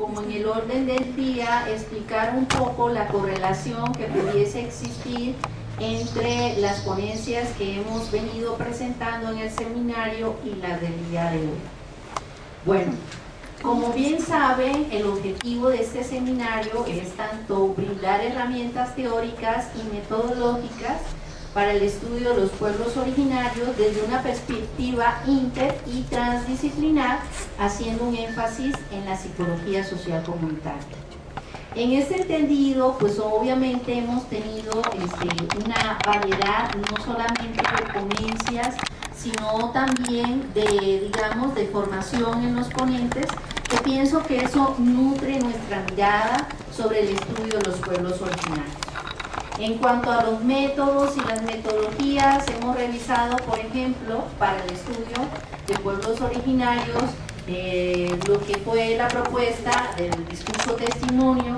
como en el orden del día, explicar un poco la correlación que pudiese existir entre las ponencias que hemos venido presentando en el seminario y las del día de hoy. Bueno, como bien saben, el objetivo de este seminario es tanto brindar herramientas teóricas y metodológicas para el estudio de los pueblos originarios desde una perspectiva inter y transdisciplinar, haciendo un énfasis en la psicología social comunitaria. En este entendido, pues obviamente hemos tenido una variedad no solamente de ponencias, sino también de, digamos, de formación en los ponentes, que pienso que eso nutre nuestra mirada sobre el estudio de los pueblos originarios. En cuanto a los métodos y las metodologías, hemos revisado, por ejemplo, para el estudio de pueblos originarios, lo que fue la propuesta del discurso testimonio,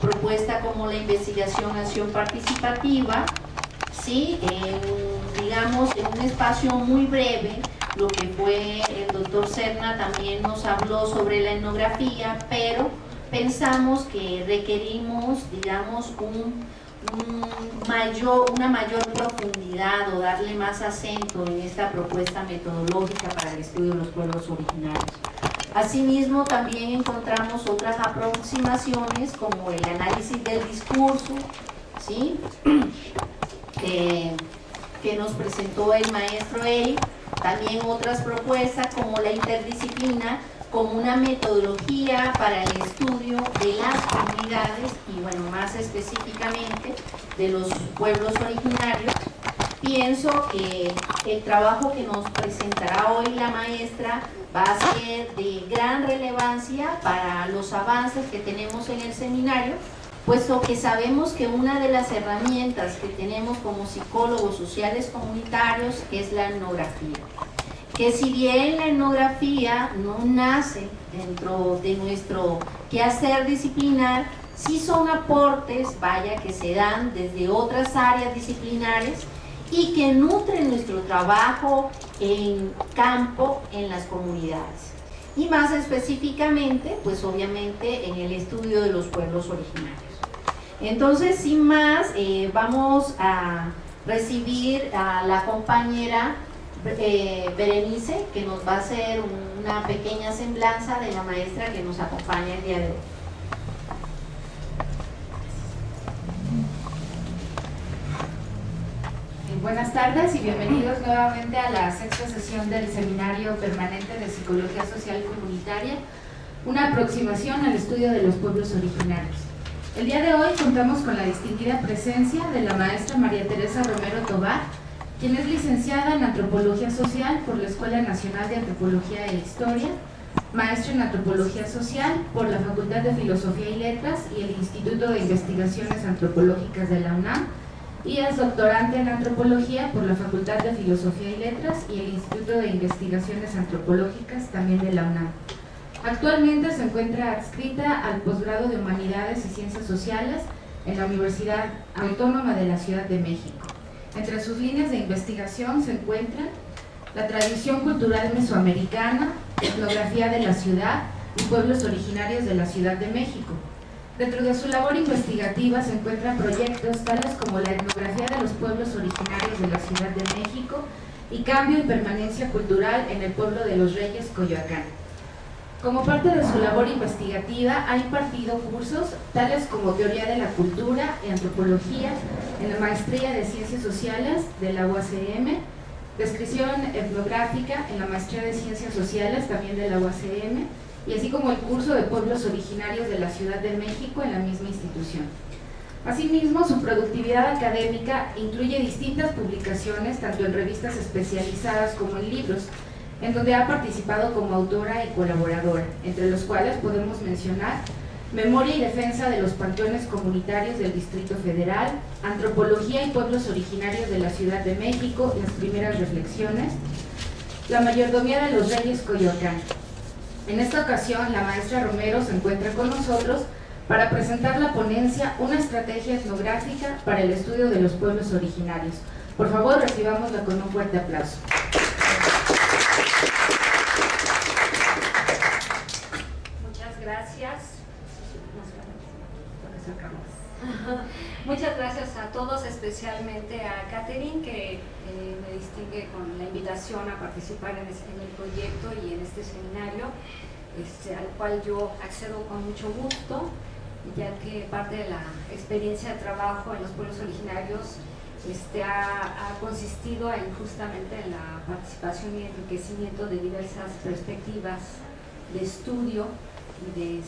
propuesta como la investigación-acción participativa, ¿sí? Digamos, en un espacio muy breve, lo que fue el doctor Serna también nos habló sobre la etnografía, pero pensamos que requerimos, digamos, una mayor profundidad o darle más acento en esta propuesta metodológica para el estudio de los pueblos originarios. Asimismo, también encontramos otras aproximaciones como el análisis del discurso, ¿sí? Que nos presentó el maestro Eric, también otras propuestas como la interdisciplina, como una metodología para el estudio de las comunidades y, bueno, más específicamente de los pueblos originarios. Pienso que el trabajo que nos presentará hoy la maestra va a ser de gran relevancia para los avances que tenemos en el seminario, puesto que sabemos que una de las herramientas que tenemos como psicólogos sociales comunitarios es la etnografía. Que si bien la etnografía no nace dentro de nuestro quehacer disciplinar, sí son aportes, vaya, que se dan desde otras áreas disciplinares y que nutren nuestro trabajo en campo en las comunidades. Y más específicamente, pues obviamente en el estudio de los pueblos originarios. Entonces, sin más, vamos a recibir a la compañera Berenice, que nos va a hacer una pequeña semblanza de la maestra que nos acompaña el día de hoy. Buenas tardes y bienvenidos nuevamente a la sexta sesión del Seminario Permanente de Psicología Social Comunitaria, una aproximación al estudio de los pueblos originarios. El día de hoy contamos con la distinguida presencia de la maestra María Teresa Romero Tobar, quien es licenciada en Antropología Social por la Escuela Nacional de Antropología e Historia, maestra en Antropología Social por la Facultad de Filosofía y Letras y el Instituto de Investigaciones Antropológicas de la UNAM, y es doctorante en Antropología por la Facultad de Filosofía y Letras y el Instituto de Investigaciones Antropológicas también de la UNAM. Actualmente se encuentra adscrita al posgrado de Humanidades y Ciencias Sociales en la Universidad Autónoma de la Ciudad de México. Entre sus líneas de investigación se encuentran la tradición cultural mesoamericana, etnografía de la ciudad y pueblos originarios de la Ciudad de México. Dentro de su labor investigativa se encuentran proyectos tales como la etnografía de los pueblos originarios de la Ciudad de México y cambio y permanencia cultural en el pueblo de los Reyes, Coyoacán. Como parte de su labor investigativa ha impartido cursos tales como Teoría de la Cultura y Antropología en la Maestría de Ciencias Sociales de la UACM, Descripción Etnográfica en la Maestría de Ciencias Sociales también de la UACM, y así como el curso de pueblos originarios de la Ciudad de México en la misma institución. Asimismo, su productividad académica incluye distintas publicaciones, tanto en revistas especializadas como en libros, en donde ha participado como autora y colaboradora, entre los cuales podemos mencionar Memoria y Defensa de los Panteones Comunitarios del Distrito Federal, Antropología y Pueblos Originarios de la Ciudad de México, Las Primeras Reflexiones, La Mayordomía de los Reyes, Coyoacán. En esta ocasión, la maestra Romero se encuentra con nosotros para presentar la ponencia Una estrategia etnográfica para el estudio de los pueblos originarios. Por favor, recibámosla con un fuerte aplauso. Muchas gracias. especialmente a Catherine, que me distingue con la invitación a participar en el proyecto y en este seminario, al cual yo accedo con mucho gusto, ya que parte de la experiencia de trabajo en los pueblos originarios ha consistido justamente en la participación y enriquecimiento de diversas perspectivas de estudio y de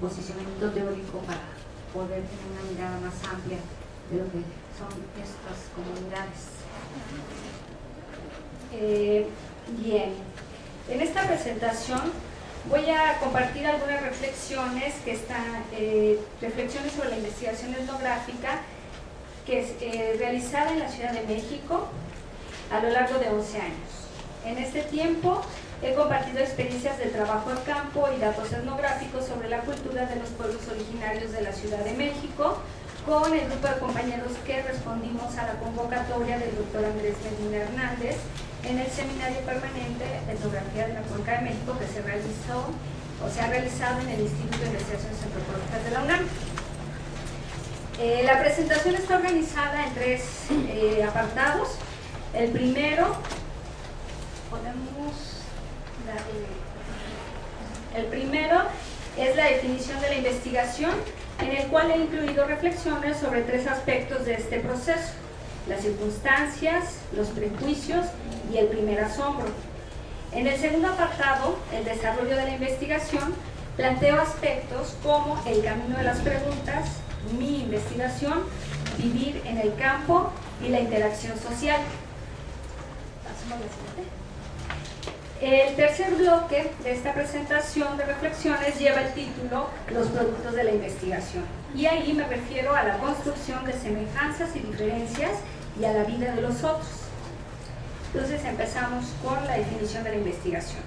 posicionamiento teórico para poder tener una mirada más amplia de lo que son estas comunidades. Bien, en esta presentación voy a compartir algunas reflexiones reflexiones sobre la investigación etnográfica que es realizada en la Ciudad de México a lo largo de 11 años. En este tiempo he compartido experiencias de trabajo en campo y datos etnográficos sobre la cultura de los pueblos originarios de la Ciudad de México con el grupo de compañeros que respondimos a la convocatoria del doctor Andrés Medina Hernández en el Seminario Permanente de Etnografía de la Cuenca de México que se ha realizado en el Instituto de Investigaciones Antropológicas de la UNAM. La presentación está organizada en 3 apartados. El primero, es la definición de la investigación, en el cual he incluido reflexiones sobre 3 aspectos de este proceso: las circunstancias, los prejuicios y el primer asombro. En el segundo apartado, el desarrollo de la investigación, planteo aspectos como el camino de las preguntas, mi investigación, vivir en el campo y la interacción social. Pasamos a la siguiente. El tercer bloque de esta presentación de reflexiones lleva el título Los productos de la investigación, y ahí me refiero a la construcción de semejanzas y diferencias y a la vida de los otros. Entonces empezamos con la definición de la investigación.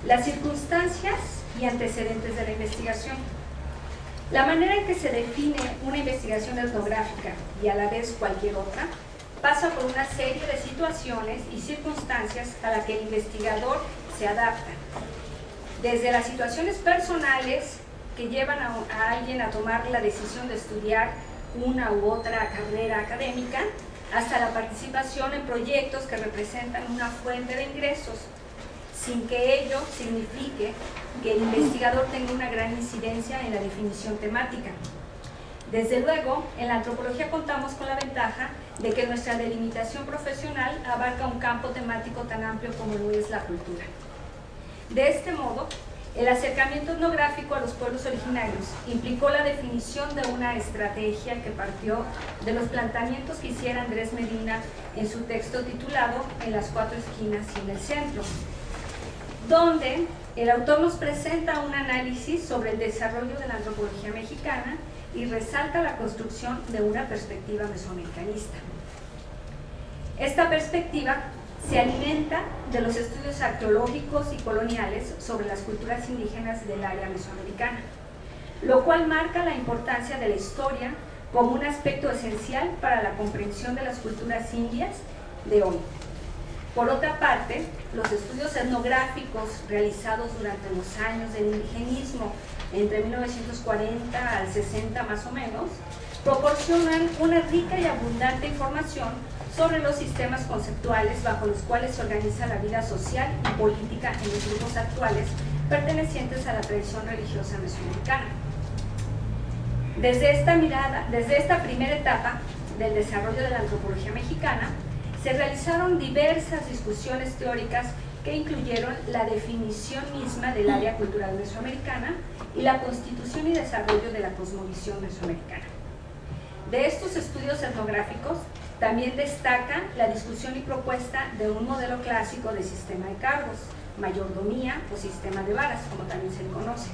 Las circunstancias y antecedentes de la investigación. La manera en que se define una investigación etnográfica y a la vez cualquier otra pasa por una serie de situaciones y circunstancias a las que el investigador se adapta. Desde las situaciones personales que llevan a alguien a tomar la decisión de estudiar una u otra carrera académica, hasta la participación en proyectos que representan una fuente de ingresos, sin que ello signifique que el investigador tenga una gran incidencia en la definición temática. Desde luego, en la antropología contamos con la ventaja de que nuestra delimitación profesional abarca un campo temático tan amplio como lo es la cultura. De este modo, el acercamiento etnográfico a los pueblos originarios implicó la definición de una estrategia que partió de los planteamientos que hiciera Andrés Medina en su texto titulado En las 4 esquinas y en el centro, donde el autor nos presenta un análisis sobre el desarrollo de la antropología mexicana y resalta la construcción de una perspectiva mesoamericanista. Esta perspectiva se alimenta de los estudios arqueológicos y coloniales sobre las culturas indígenas del área mesoamericana, lo cual marca la importancia de la historia como un aspecto esencial para la comprensión de las culturas indias de hoy. Por otra parte, los estudios etnográficos realizados durante los años del indigenismo, entre 1940 al 60 más o menos, proporcionan una rica y abundante información sobre los sistemas conceptuales bajo los cuales se organiza la vida social y política en los grupos actuales pertenecientes a la tradición religiosa mesoamericana. Desde esta primera etapa del desarrollo de la antropología mexicana, se realizaron diversas discusiones teóricas que incluyeron la definición misma del área cultural mesoamericana y la constitución y desarrollo de la cosmovisión mesoamericana. De estos estudios etnográficos también destaca la discusión y propuesta de un modelo clásico de sistema de cargos, mayordomía o sistema de varas, como también se le conoce,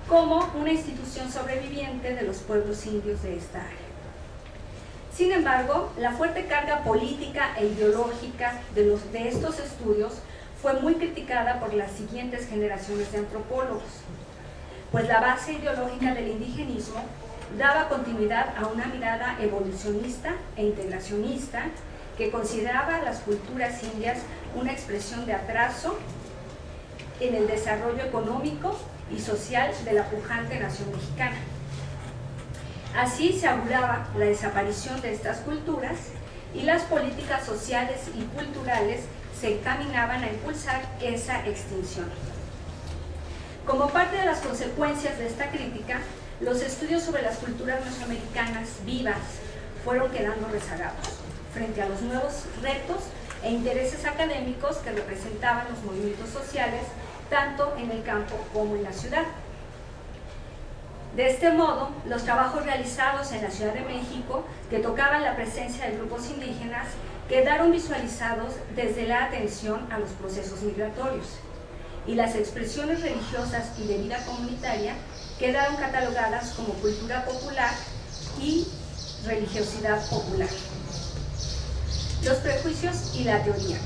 como una institución sobreviviente de los pueblos indios de esta área. Sin embargo, la fuerte carga política e ideológica de estos estudios fue muy criticada por las siguientes generaciones de antropólogos, pues la base ideológica del indigenismo daba continuidad a una mirada evolucionista e integracionista que consideraba a las culturas indias una expresión de atraso en el desarrollo económico y social de la pujante nación mexicana. Así se auguraba la desaparición de estas culturas y las políticas sociales y culturales se encaminaban a impulsar esa extinción. Como parte de las consecuencias de esta crítica, los estudios sobre las culturas mesoamericanas vivas fueron quedando rezagados frente a los nuevos retos e intereses académicos que representaban los movimientos sociales tanto en el campo como en la ciudad. De este modo, los trabajos realizados en la Ciudad de México que tocaban la presencia de grupos indígenas quedaron visualizados desde la atención a los procesos migratorios, y las expresiones religiosas y de vida comunitaria quedaron catalogadas como cultura popular y religiosidad popular. Los prejuicios y la teoría.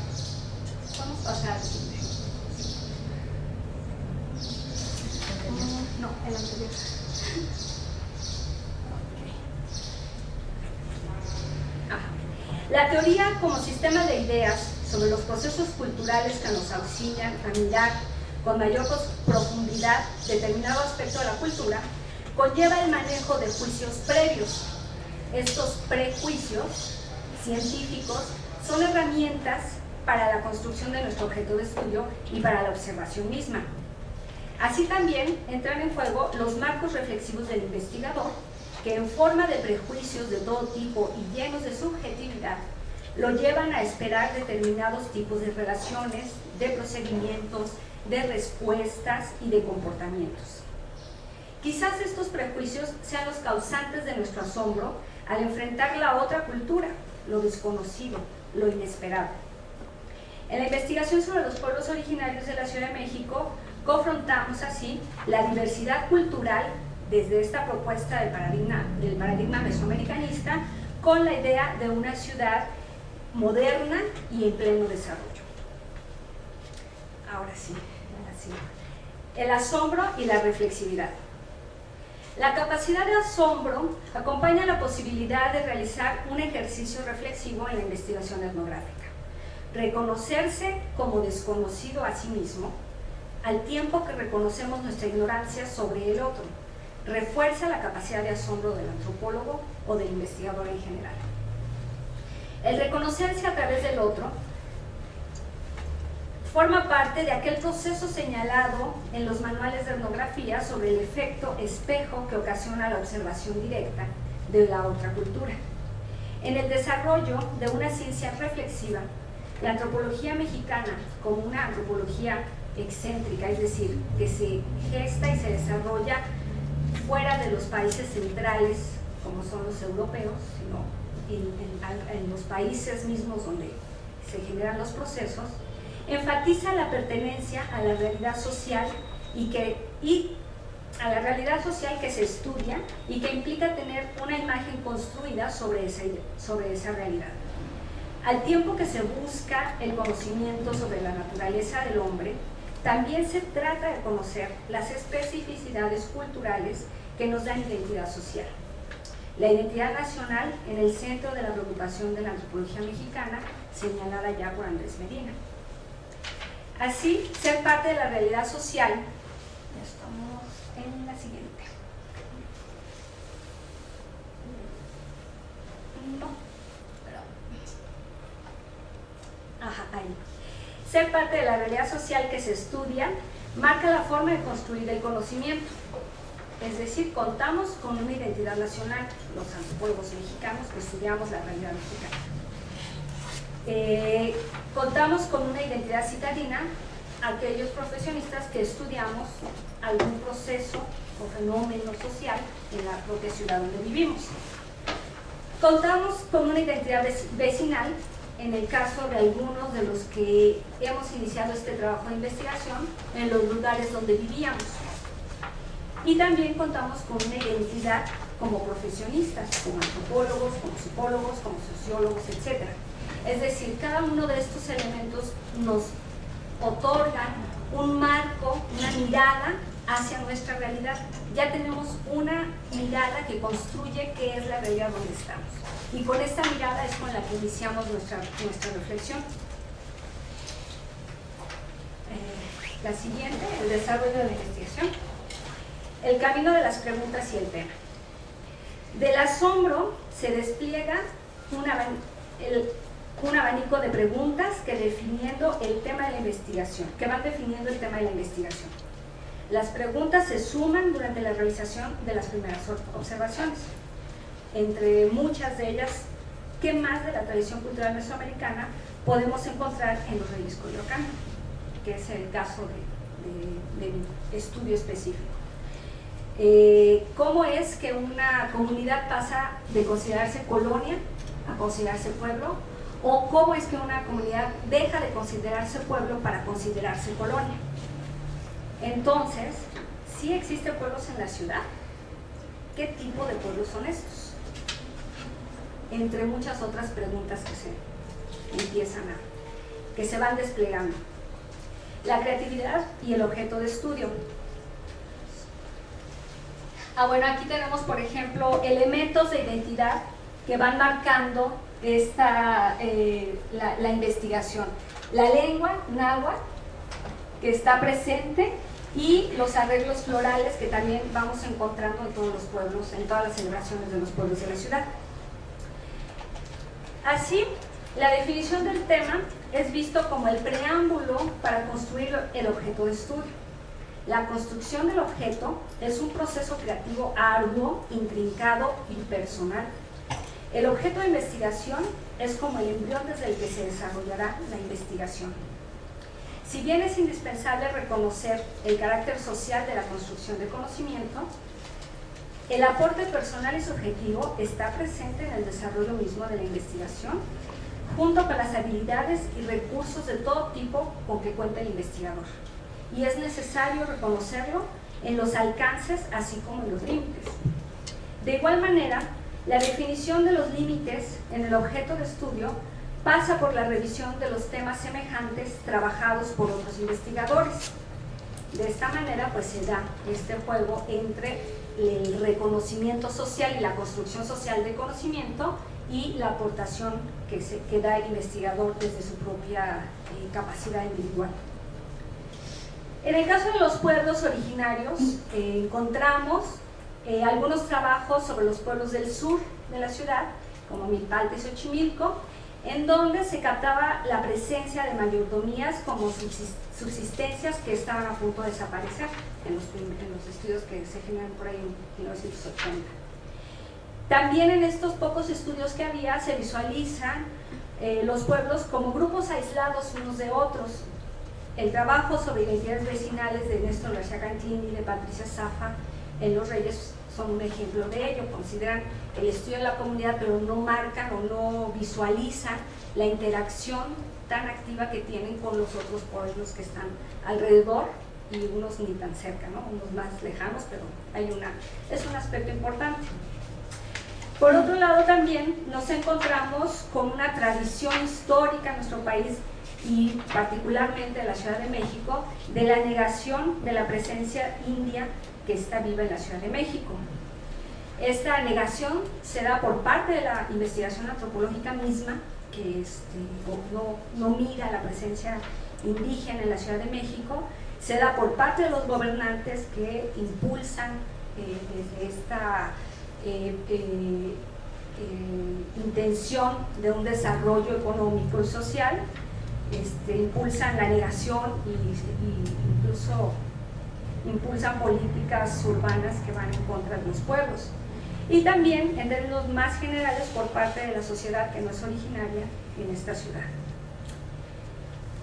Vamos a pasar. No, el anterior. La teoría como sistema de ideas sobre los procesos culturales que nos auxilian a mirar con mayor profundidad determinado aspecto de la cultura, conlleva el manejo de juicios previos. Estos prejuicios científicos son herramientas para la construcción de nuestro objeto de estudio y para la observación misma. Así también entran en juego los marcos reflexivos del investigador, que en forma de prejuicios de todo tipo y llenos de subjetividad, lo llevan a esperar determinados tipos de relaciones, de procedimientos, de respuestas y de comportamientos. Quizás estos prejuicios sean los causantes de nuestro asombro al enfrentar la otra cultura, lo desconocido, lo inesperado. En la investigación sobre los pueblos originarios de la Ciudad de México, confrontamos así la diversidad cultural desde esta propuesta del paradigma mesoamericanista con la idea de una ciudad moderna y en pleno desarrollo. Ahora sí, el asombro y la reflexividad. La capacidad de asombro acompaña la posibilidad de realizar un ejercicio reflexivo en la investigación etnográfica. Reconocerse como desconocido a sí mismo, al tiempo que reconocemos nuestra ignorancia sobre el otro, refuerza la capacidad de asombro del antropólogo o del investigador en general. El reconocerse a través del otro forma parte de aquel proceso señalado en los manuales de etnografía sobre el efecto espejo que ocasiona la observación directa de la otra cultura. En el desarrollo de una ciencia reflexiva, la antropología mexicana, como una antropología excéntrica, es decir, que se gesta y se desarrolla fuera de los países centrales, como son los europeos, sino en los países mismos donde se generan los procesos, enfatiza la pertenencia a la realidad social y a la realidad social que se estudia y que implica tener una imagen construida sobre esa realidad. Al tiempo que se busca el conocimiento sobre la naturaleza del hombre, también se trata de conocer las especificidades culturales que nos dan identidad social. La identidad nacional en el centro de la preocupación de la antropología mexicana, señalada ya por Andrés Medina. Así, ser parte de la realidad social, ya estamos en la siguiente. No, pero... Ajá, ahí. Ser parte de la realidad social que se estudia marca la forma de construir el conocimiento. Es decir, contamos con una identidad nacional, los antropólogos mexicanos que estudiamos la realidad mexicana. Contamos con una identidad citadina, aquellos profesionistas que estudiamos algún proceso o fenómeno social en la propia ciudad donde vivimos. Contamos con una identidad vecinal, en el caso de algunos de los que hemos iniciado este trabajo de investigación en los lugares donde vivíamos. Y también contamos con una identidad como profesionistas, como antropólogos, como psicólogos, como sociólogos, etc. Es decir, cada uno de estos elementos nos otorga un marco, una mirada hacia nuestra realidad. Ya tenemos una mirada que construye qué es la realidad donde estamos. Y con esta mirada es con la que iniciamos nuestra reflexión. La siguiente, el desarrollo de la investigación. El camino de las preguntas y el tema. Del asombro se despliega un abanico de preguntas que van definiendo el tema de la investigación. Las preguntas se suman durante la realización de las primeras observaciones. Entre muchas de ellas, ¿qué más de la tradición cultural mesoamericana podemos encontrar en los reyes Coyoacán? Que es el caso de estudio específico. ¿Cómo es que una comunidad pasa de considerarse colonia a considerarse pueblo? ¿O cómo es que una comunidad deja de considerarse pueblo para considerarse colonia? Entonces, ¿sí existen pueblos en la ciudad? ¿Qué tipo de pueblos son estos? Entre muchas otras preguntas que se van desplegando. La creatividad y el objeto de estudio. Bueno, aquí tenemos, por ejemplo, elementos de identidad que van marcando la investigación. La lengua náhuatl, que está presente, y los arreglos florales que también vamos encontrando en todos los pueblos, en todas las celebraciones de los pueblos de la ciudad. Así, la definición del tema es visto como el preámbulo para construir el objeto de estudio. La construcción del objeto es un proceso creativo arduo, intrincado y personal. El objeto de investigación es como el embrión desde el que se desarrollará la investigación. Si bien es indispensable reconocer el carácter social de la construcción de conocimiento, el aporte personal y subjetivo está presente en el desarrollo mismo de la investigación, junto con las habilidades y recursos de todo tipo con que cuenta el investigador. Y es necesario reconocerlo en los alcances así como en los límites. De igual manera, la definición de los límites en el objeto de estudio pasa por la revisión de los temas semejantes trabajados por otros investigadores. De esta manera, pues se da este juego entre el reconocimiento social y la construcción social del conocimiento y la aportación que da el investigador desde su propia capacidad individual. En el caso de los pueblos originarios, encontramos algunos trabajos sobre los pueblos del sur de la ciudad, como Milpalta y Xochimilco, en donde se captaba la presencia de mayordomías como subsistencias que estaban a punto de desaparecer en los estudios que se generan por ahí en 1980. También en estos pocos estudios que había se visualizan los pueblos como grupos aislados unos de otros. El trabajo sobre identidades vecinales de Néstor García Cantín y de Patricia Zafa en Los Reyes son un ejemplo de ello. Consideran el estudio de la comunidad, pero no marcan o no visualizan la interacción tan activa que tienen con los otros pueblos que están alrededor, y unos ni tan cerca, ¿no? Unos más lejanos, pero es un aspecto importante. Por otro lado, también nos encontramos con una tradición histórica en nuestro país, y particularmente en la Ciudad de México, de la negación de la presencia india que está viva en la Ciudad de México. Esta negación se da por parte de la investigación antropológica misma, que no mira la presencia indígena en la Ciudad de México, se da por parte de los gobernantes que impulsan desde esta intención de un desarrollo económico y social, impulsan la negación y incluso impulsan políticas urbanas que van en contra de los pueblos. Y también, en términos más generales, por parte de la sociedad que no es originaria en esta ciudad.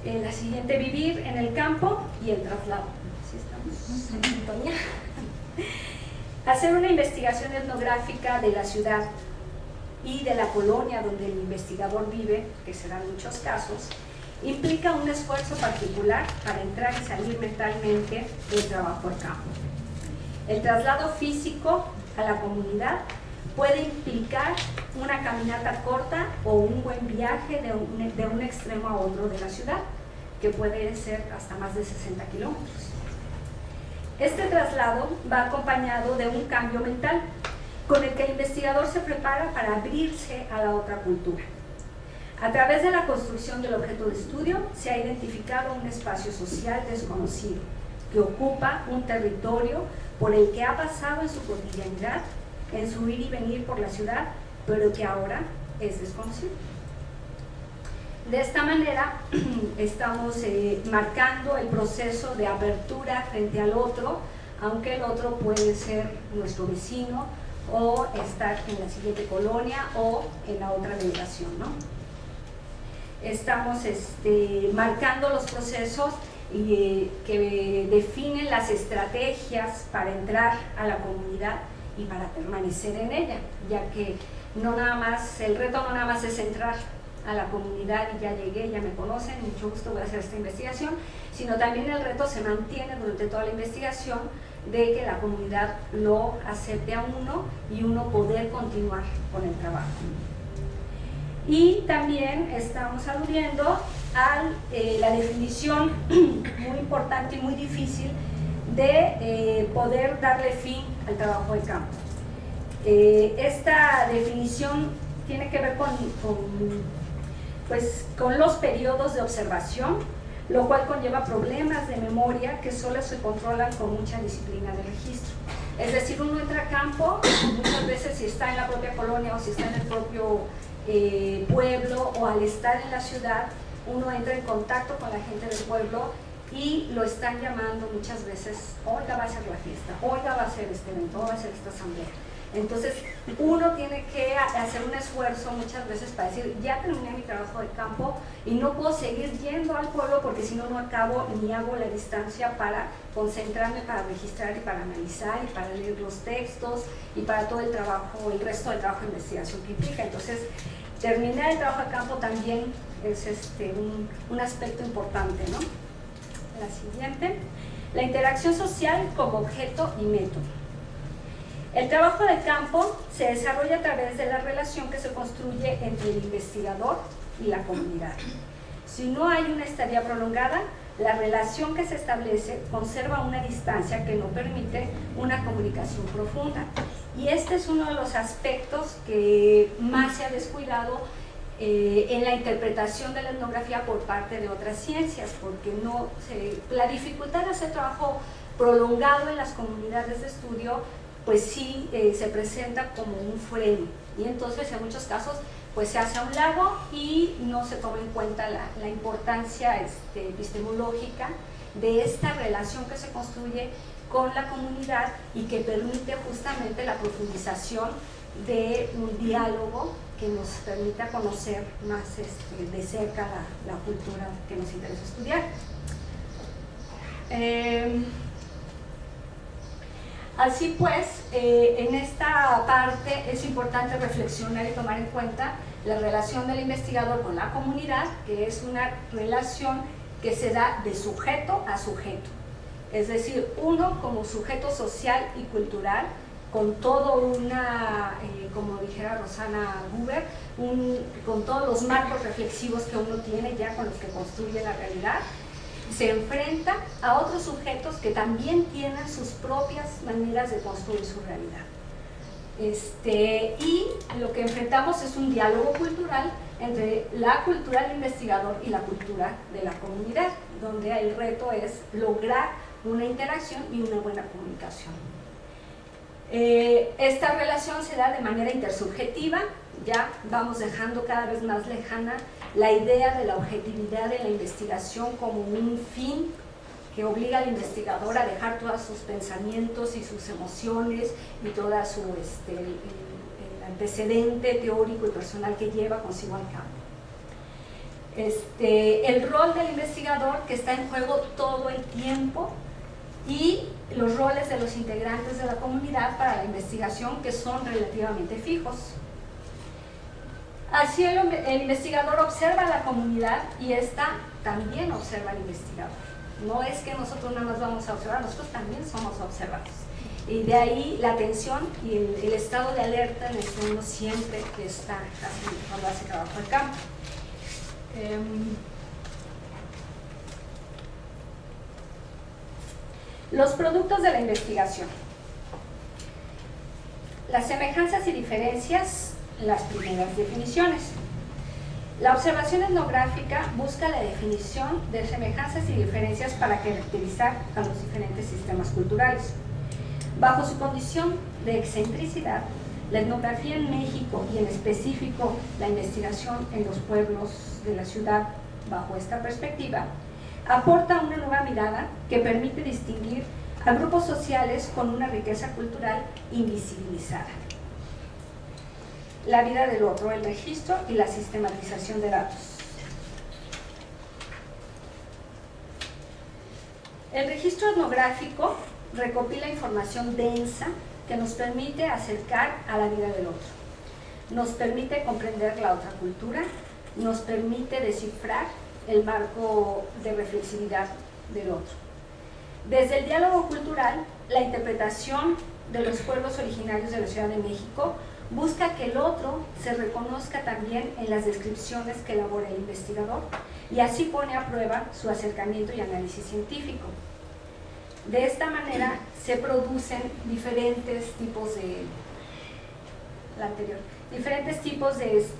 La siguiente, vivir en el campo y el traslado. ¿Sí estamos en sintonía? Hacer una investigación etnográfica de la ciudad y de la colonia donde el investigador vive, que se dan muchos casos, implica un esfuerzo particular para entrar y salir mentalmente del trabajo al campo. El traslado físico a la comunidad puede implicar una caminata corta o un buen viaje de un extremo a otro de la ciudad, que puede ser hasta más de 60 kilómetros. Este traslado va acompañado de un cambio mental, con el que el investigador se prepara para abrirse a la otra cultura. A través de la construcción del objeto de estudio se ha identificado un espacio social desconocido, que ocupa un territorio por el que ha pasado en su cotidianidad en su ir y venir por la ciudad, pero que ahora es desconocido. De esta manera estamos marcando el proceso de apertura frente al otro, aunque el otro puede ser nuestro vecino o estar en la siguiente colonia o en la otra delegación, ¿no? Estamos marcando los procesos que definen las estrategias para entrar a la comunidad y para permanecer en ella, ya que no nada más, el reto no nada más es entrar a la comunidad y ya llegué, ya me conocen, mucho gusto, voy a hacer esta investigación, sino también el reto se mantiene durante toda la investigación de que la comunidad lo acepte a uno y uno poder continuar con el trabajo. Y también estamos aludiendo a la definición muy importante y muy difícil de poder darle fin al trabajo de campo. Esta definición tiene que ver con los periodos de observación, lo cual conlleva problemas de memoria que solo se controlan con mucha disciplina de registro. Es decir, uno entra a campo, muchas veces si está en la propia colonia o si está en el propio pueblo o al estar en la ciudad, uno entra en contacto con la gente del pueblo y lo están llamando muchas veces, oiga, va a ser la fiesta, oiga, va a ser este evento, va a ser esta asamblea. Entonces uno tiene que hacer un esfuerzo muchas veces para decir, ya terminé mi trabajo de campo y no puedo seguir yendo al pueblo porque si no, no acabo ni hago la distancia para concentrarme, para registrar y para analizar y para leer los textos y para todo el trabajo, el resto del trabajo de investigación que implica. Entonces terminar el trabajo de campo también es un aspecto importante, ¿no? La siguiente, la interacción social como objeto y método. El trabajo de campo se desarrolla a través de la relación que se construye entre el investigador y la comunidad. Si no hay una estadía prolongada, la relación que se establece conserva una distancia que no permite una comunicación profunda. Y este es uno de los aspectos que más se ha descuidado en la interpretación de la etnografía por parte de otras ciencias, porque la dificultad de hacer trabajo prolongado en las comunidades de estudio pues sí se presenta como un freno, y entonces en muchos casos pues se hace a un lado y no se toma en cuenta la importancia epistemológica de esta relación que se construye con la comunidad y que permite justamente la profundización de un diálogo que nos permita conocer más de cerca la cultura que nos interesa estudiar. Así pues, en esta parte es importante reflexionar y tomar en cuenta la relación del investigador con la comunidad, que es una relación que se da de sujeto a sujeto. Es decir, uno como sujeto social y cultural, con todo como dijera Rosana Huber, con todos los marcos reflexivos que uno tiene ya con los que construye la realidad, se enfrenta a otros sujetos que también tienen sus propias maneras de construir su realidad. Y lo que enfrentamos es un diálogo cultural entre la cultura del investigador y la cultura de la comunidad, donde el reto es lograr una interacción y una buena comunicación. Esta relación se da de manera intersubjetiva, ya vamos dejando cada vez más lejana la idea de la objetividad de la investigación como un fin que obliga al investigador a dejar todos sus pensamientos y sus emociones y todo el antecedente teórico y personal que lleva consigo al campo. El rol del investigador que está en juego todo el tiempo y los roles de los integrantes de la comunidad para la investigación que son relativamente fijos. Así el investigador observa a la comunidad y ésta también observa al investigador. No es que nosotros nada más vamos a observar, nosotros también somos observados. Y de ahí la atención y el estado de alerta en el que uno siempre está cuando hace trabajo de campo. Los productos de la investigación. Las semejanzas y diferencias. Las primeras definiciones. La observación etnográfica busca la definición de semejanzas y diferencias para caracterizar a los diferentes sistemas culturales. Bajo su condición de excentricidad, La etnografía en México y en específico la investigación en los pueblos de la ciudad bajo esta perspectiva aporta una nueva mirada que permite distinguir a grupos sociales con una riqueza cultural invisibilizada. La vida del otro, el registro y la sistematización de datos. El registro etnográfico recopila información densa que nos permite acercar a la vida del otro. Nos permite comprender la otra cultura, nos permite descifrar el marco de reflexividad del otro. Desde el diálogo cultural, la interpretación de los pueblos originarios de la Ciudad de México busca que el otro se reconozca también en las descripciones que elabora el investigador y así pone a prueba su acercamiento y análisis científico. De esta manera se producen diferentes tipos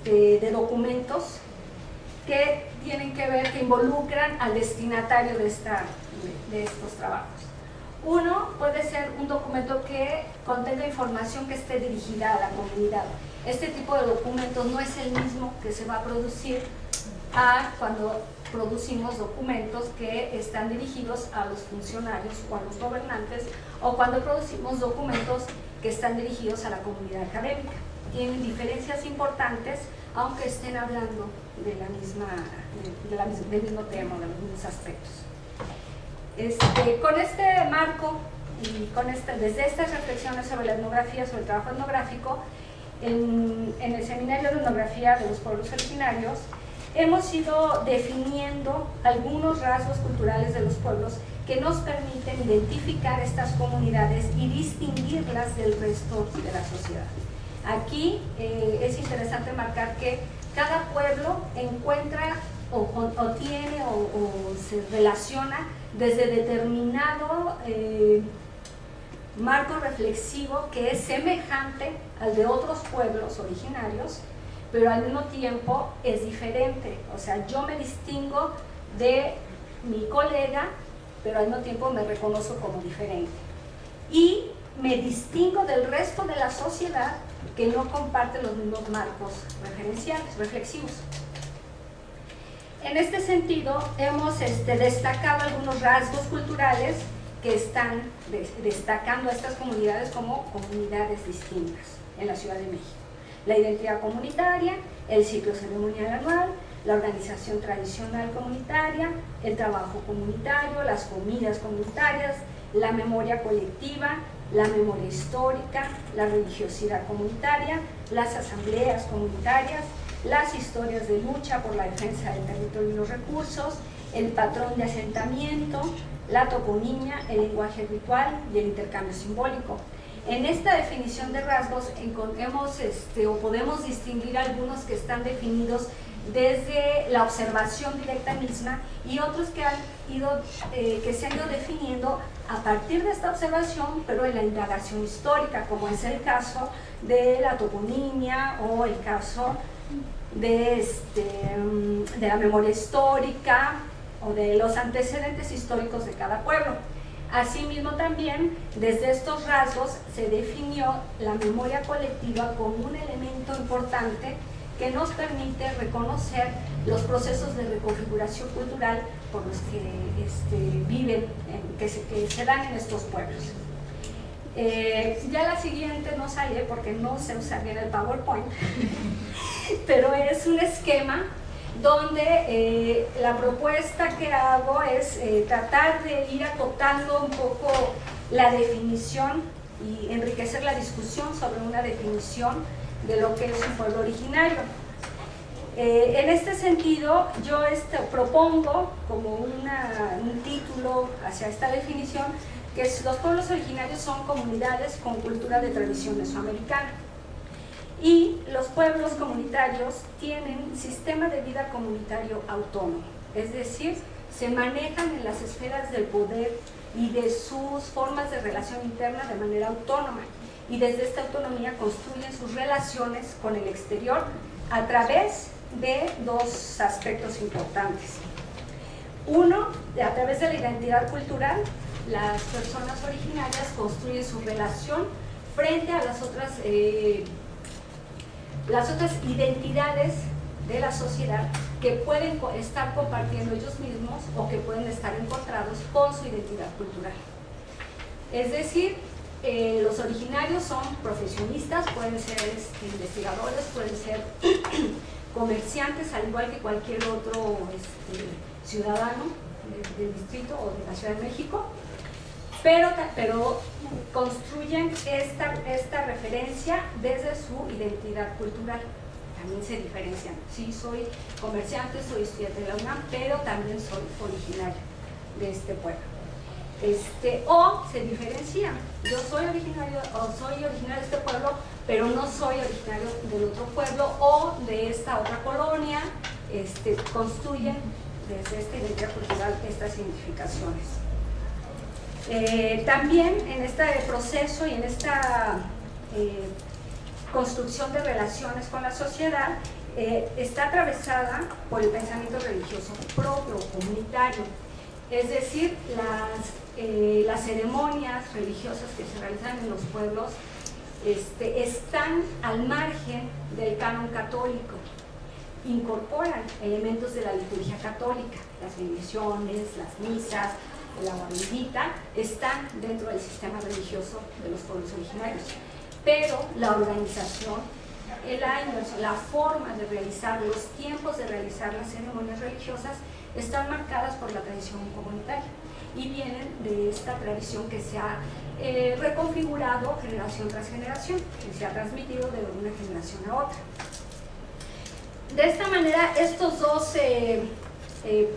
de documentos que tienen que ver, que involucran al destinatario de estos trabajos. Uno puede ser un documento que contenga información que esté dirigida a la comunidad. Este tipo de documentos no es el mismo que se va a producir cuando producimos documentos que están dirigidos a los funcionarios o a los gobernantes, o cuando producimos documentos que están dirigidos a la comunidad académica. Tienen diferencias importantes, aunque estén hablando del mismo tema, de los mismos aspectos. Con este marco y desde estas reflexiones sobre la etnografía, sobre el trabajo etnográfico, en el Seminario de Etnografía de los Pueblos Originarios, hemos ido definiendo algunos rasgos culturales de los pueblos que nos permiten identificar estas comunidades y distinguirlas del resto de la sociedad. Aquí es interesante marcar que cada pueblo encuentra o tiene o se relaciona desde determinado marco reflexivo que es semejante al de otros pueblos originarios, pero al mismo tiempo es diferente. O sea, yo me distingo de mi colega, pero al mismo tiempo me reconozco como diferente. Y me distingo del resto de la sociedad que no comparte los mismos marcos referenciales, reflexivos. En este sentido, hemos destacado algunos rasgos culturales que están destacando a estas comunidades como comunidades distintas en la Ciudad de México. La identidad comunitaria, el ciclo ceremonial anual, la organización tradicional comunitaria, el trabajo comunitario, las comidas comunitarias, la memoria colectiva, la memoria histórica, la religiosidad comunitaria, las asambleas comunitarias, las historias de lucha por la defensa del territorio y los recursos, el patrón de asentamiento, la toponimia, el lenguaje ritual y el intercambio simbólico. En esta definición de rasgos podemos distinguir algunos que están definidos desde la observación directa misma y otros que se han ido definiendo a partir de esta observación, pero en la indagación histórica, como es el caso de la toponimia o el caso de la memoria histórica o de los antecedentes históricos de cada pueblo. Asimismo también, desde estos rasgos se definió la memoria colectiva como un elemento importante que nos permite reconocer los procesos de reconfiguración cultural por los que que se dan en estos pueblos. Ya la siguiente no sale porque no sé usar bien el PowerPoint, pero es un esquema donde la propuesta que hago es tratar de ir acotando un poco la definición y enriquecer la discusión sobre una definición de lo que es un pueblo originario. En este sentido, yo propongo como un título hacia esta definición que los pueblos originarios son comunidades con cultura de tradición mesoamericana. Y los pueblos comunitarios tienen sistema de vida comunitario autónomo, es decir, se manejan en las esferas del poder y de sus formas de relación interna de manera autónoma, y desde esta autonomía construyen sus relaciones con el exterior a través de dos aspectos importantes. Uno, a través de la identidad cultural, las personas originarias construyen su relación frente a las otras las otras identidades de la sociedad que pueden estar compartiendo ellos mismos o que pueden estar encontrados con su identidad cultural. Es decir, los originarios son profesionistas, pueden ser investigadores, pueden ser comerciantes, al igual que cualquier otro ciudadano del distrito o de la Ciudad de México, pero construyen esta referencia desde su identidad cultural. También se diferencian. Sí, soy comerciante, soy estudiante de la UNAM, pero también soy originario de este pueblo. O se diferencian. Yo soy originario de este pueblo, pero no soy originario del otro pueblo o de esta otra colonia. Construyen desde esta identidad cultural estas identificaciones. También en este proceso y en esta construcción de relaciones con la sociedad está atravesada por el pensamiento religioso propio, comunitario. Es decir, las ceremonias religiosas que se realizan en los pueblos están al margen del canon católico. Incorporan elementos de la liturgia católica, las bendiciones, las misas, la guardita, están dentro del sistema religioso de los pueblos originarios. Pero la organización, la forma de realizar, los tiempos de realizar las ceremonias religiosas están marcadas por la tradición comunitaria y vienen de esta tradición que se ha reconfigurado generación tras generación, que se ha transmitido de una generación a otra. De esta manera, estos dos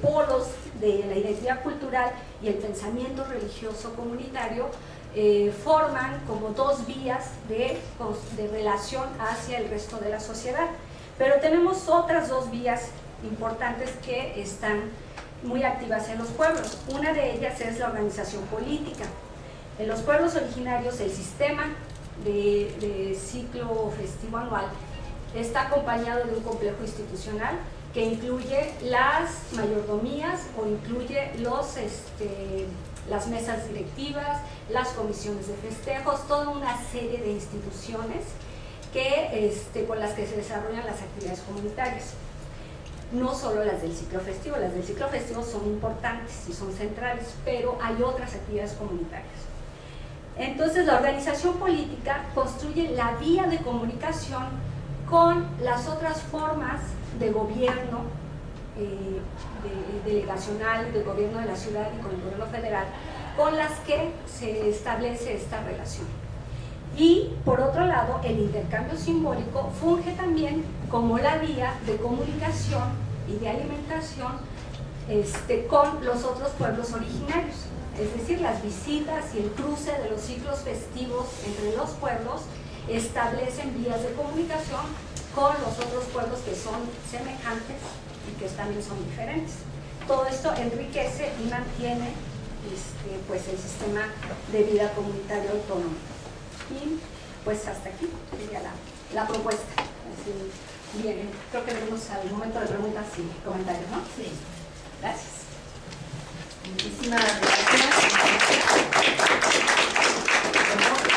polos de la identidad cultural y el pensamiento religioso comunitario forman como dos vías de relación hacia el resto de la sociedad. Pero tenemos otras dos vías importantes que están muy activas en los pueblos. Una de ellas es la organización política. En los pueblos originarios el sistema de ciclo festivo anual está acompañado de un complejo institucional que incluye las mayordomías o incluye las mesas directivas, las comisiones de festejos, toda una serie de instituciones con las que se desarrollan las actividades comunitarias. No solo las del ciclo festivo son importantes y son centrales, pero hay otras actividades comunitarias. Entonces la organización política construye la vía de comunicación con las otras formas de gobierno delegacional, del gobierno de la ciudad y con el gobierno federal, con las que se establece esta relación. Y por otro lado, el intercambio simbólico funge también como la vía de comunicación y de alimentación con los otros pueblos originarios. Es decir, las visitas y el cruce de los ciclos festivos entre los pueblos establecen vías de comunicación con los otros pueblos que son semejantes y que también son diferentes. Todo esto enriquece y mantiene pues el sistema de vida comunitario autónomo. Y pues hasta aquí sería la propuesta. Así, bien, creo que venimos al momento de preguntas y comentarios, ¿no? Sí. Gracias. Muchísimas gracias.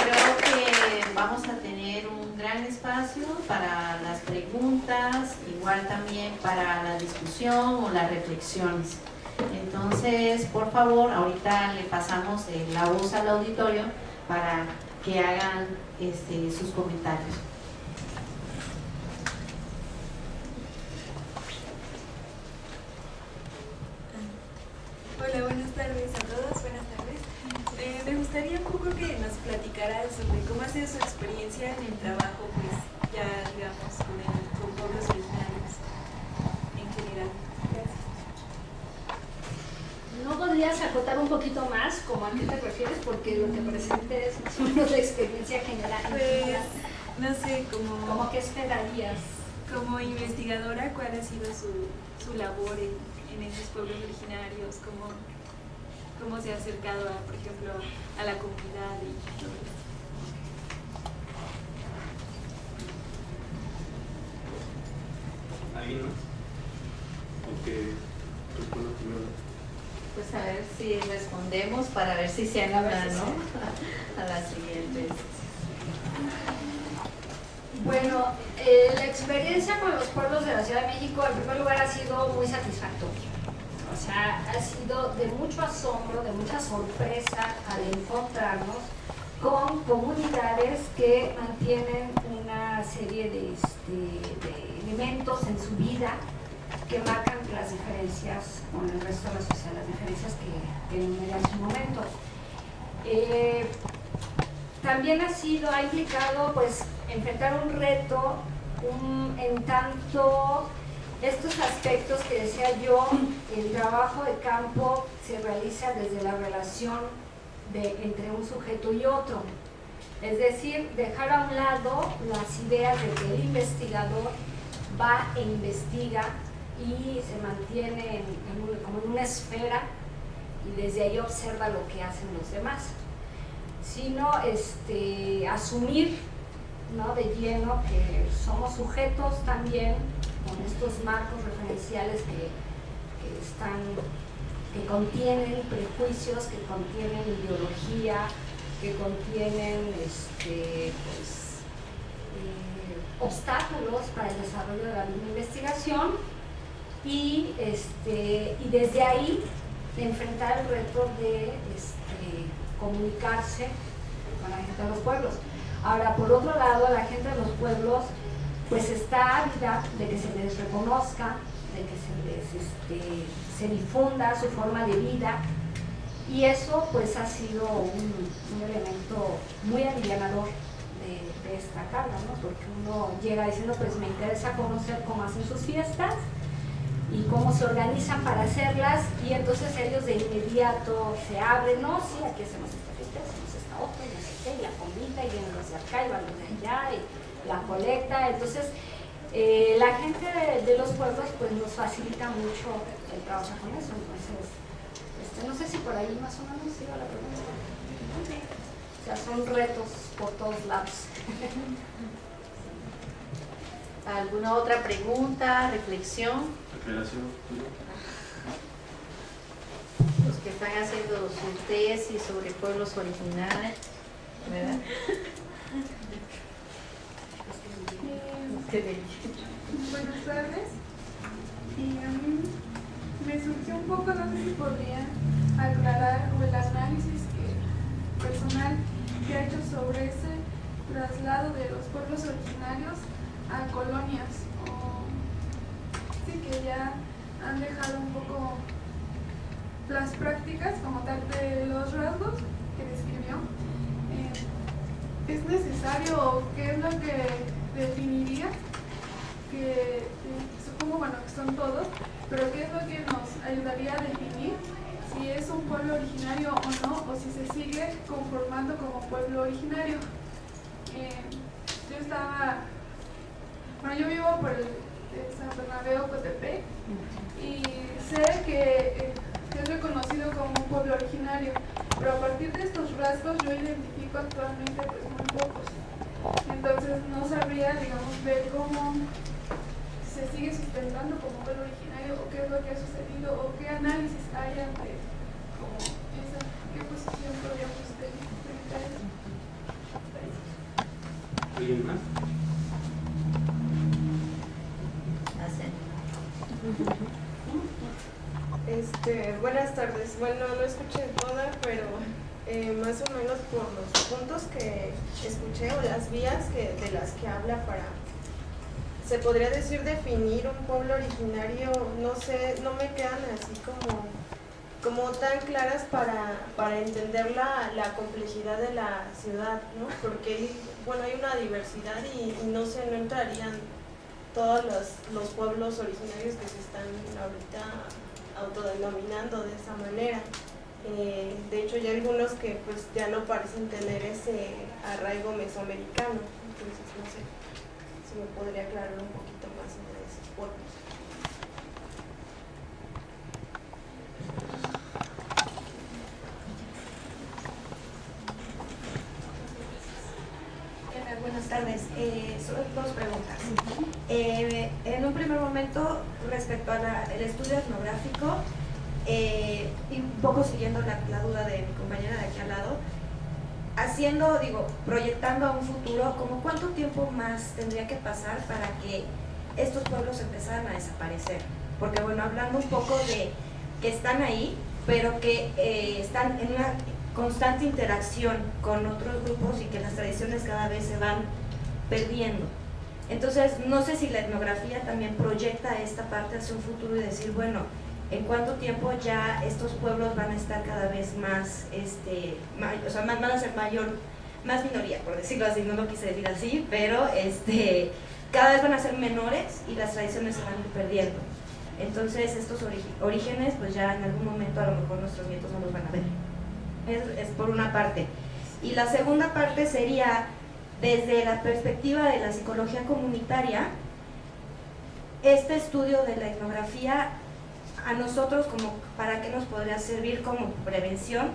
Creo que vamos a tener un gran espacio para las preguntas, igual también para la discusión o las reflexiones. Entonces, por favor, ahorita le pasamos la voz al auditorio para que hagan sus comentarios. Hola, buenas tardes a todos, buenas tardes. Me gustaría un poco que nos platicara sobre cómo ha sido su experiencia en el trabajo, pues ya digamos, con pueblos originarios en general. Gracias. ¿No podrías acotar un poquito más como a qué te refieres? Porque lo que presente es más o menos la experiencia general. Pues, no sé, ¿Cómo qué esperarías? Como investigadora, ¿cuál ha sido su labor en esos pueblos originarios? ¿Cómo se ha acercado, por ejemplo, a la comunidad y todo esto? ¿Alguien más? Porque tú puedes primero. Pues a ver si respondemos para ver si se animan, ¿no? A las siguientes. Bueno, la experiencia con los pueblos de la Ciudad de México, en primer lugar, ha sido muy satisfactoria. O sea, ha sido de mucho asombro, de mucha sorpresa al encontrarnos con comunidades que mantienen una serie de elementos en su vida que marcan las diferencias con el resto de la sociedad, las diferencias que enumeré hace un momento. También ha implicado pues enfrentar un reto, en tanto estos aspectos que decía yo, el trabajo de campo se realiza desde la relación entre un sujeto y otro. Es decir, dejar a un lado las ideas de que el investigador va e investiga y se mantiene como en una esfera y desde ahí observa lo que hacen los demás, sino asumir, ¿no?, de lleno que somos sujetos también con estos marcos referenciales que contienen prejuicios, que contienen ideología, que contienen obstáculos para el desarrollo de la misma investigación y desde ahí de enfrentar el reto de comunicarse con la gente de los pueblos. Ahora, por otro lado, la gente de los pueblos pues está ávida de que se les reconozca, de que se difunda su forma de vida, y eso pues ha sido un elemento muy alivianador de esta carga, ¿no? Porque uno llega diciendo pues me interesa conocer cómo hacen sus fiestas y cómo se organizan para hacerlas, y entonces ellos de inmediato se abren, no, sí, aquí hacemos esta fiesta, hacemos esta otra, y no sé qué, y la comida, y vienen los de acá, y van los de allá, y la colecta. Entonces la gente de los pueblos pues nos facilita mucho el trabajo con eso. Entonces no sé si por ahí más o menos iba la pregunta. O sea, son retos por todos lados. ¿Alguna otra pregunta, reflexión? Aclaración. Los que están haciendo su tesis sobre pueblos originarios, ¿verdad? Buenas tardes. Y a mí me surgió un poco, no sé si podría aclarar el análisis personal que ha hecho sobre ese traslado de los pueblos originarios a colonias, o sí, que ya han dejado un poco las prácticas como tal de los rasgos que describió. ¿Es necesario o qué es lo que definiría? Que supongo, bueno, que son todos, pero ¿qué es lo que nos ayudaría a definir si es un pueblo originario o no, o si se sigue conformando como pueblo originario? Yo vivo por el San Bernabé, Ocotepec, y sé que es reconocido como un pueblo originario, pero a partir de estos rasgos yo identifico actualmente pues muy pocos. Entonces no sabría, digamos, ver cómo se sigue sustentando como pueblo originario, o qué es lo que ha sucedido, o qué análisis hay ante como esa, qué posición podríamos tener frente a eso. ¿Alguien más? Buenas tardes. Bueno, no escuché toda, pero más o menos por los puntos que escuché o las vías de las que habla se podría decir definir un pueblo originario, no sé, no me quedan así como tan claras para entender la complejidad de la ciudad, ¿no? Porque bueno, hay una diversidad y no entrarían todos los pueblos originarios que se están ahorita autodenominando de esa manera. De hecho, hay algunos que pues ya no parecen tener ese arraigo mesoamericano. Entonces, no sé si me podría aclarar un poquito más sobre esos pueblos. Buenas tardes. Son dos preguntas. En un primer momento, respecto al estudio etnográfico, y un poco siguiendo la duda de mi compañera de aquí al lado, haciendo, digo, proyectando a un futuro, ¿como cuánto tiempo más tendría que pasar para que estos pueblos empezaran a desaparecer? Porque bueno, hablando un poco de que están ahí, pero que están en una constante interacción con otros grupos y que las tradiciones cada vez se van perdiendo. Entonces, no sé si la etnografía también proyecta esta parte hacia un futuro y decir, bueno, ¿en cuánto tiempo ya estos pueblos van a estar cada vez más, o sea, van a ser más minoría, por decirlo así, no lo quise decir así, pero cada vez van a ser menores y las tradiciones se van a ir perdiendo? Entonces, estos orígenes, pues ya en algún momento a lo mejor nuestros nietos no los van a ver. Es por una parte. Y la segunda parte sería, desde la perspectiva de la psicología comunitaria, este estudio de la etnografía, a nosotros, como ¿para qué nos podría servir como prevención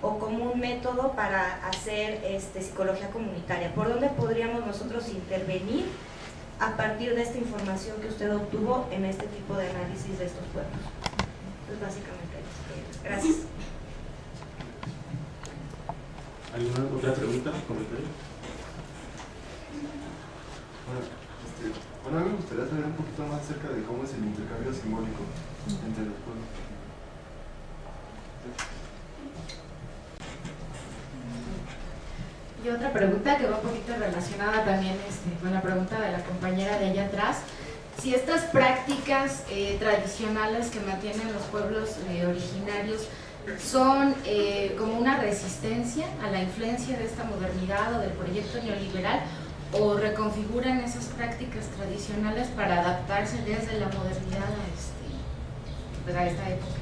o como un método para hacer psicología comunitaria? ¿Por dónde podríamos nosotros intervenir a partir de esta información que usted obtuvo en este tipo de análisis de estos pueblos? Entonces, básicamente, gracias. ¿Alguna otra pregunta o comentario? Bueno, a mí me gustaría saber un poquito más acerca de cómo es el intercambio simbólico entre los pueblos. Y otra pregunta que va un poquito relacionada también con la pregunta de la compañera de allá atrás, si estas prácticas tradicionales que mantienen los pueblos originarios son como una resistencia a la influencia de esta modernidad o del proyecto neoliberal, o reconfiguran esas prácticas tradicionales para adaptarse desde la modernidad a esta época.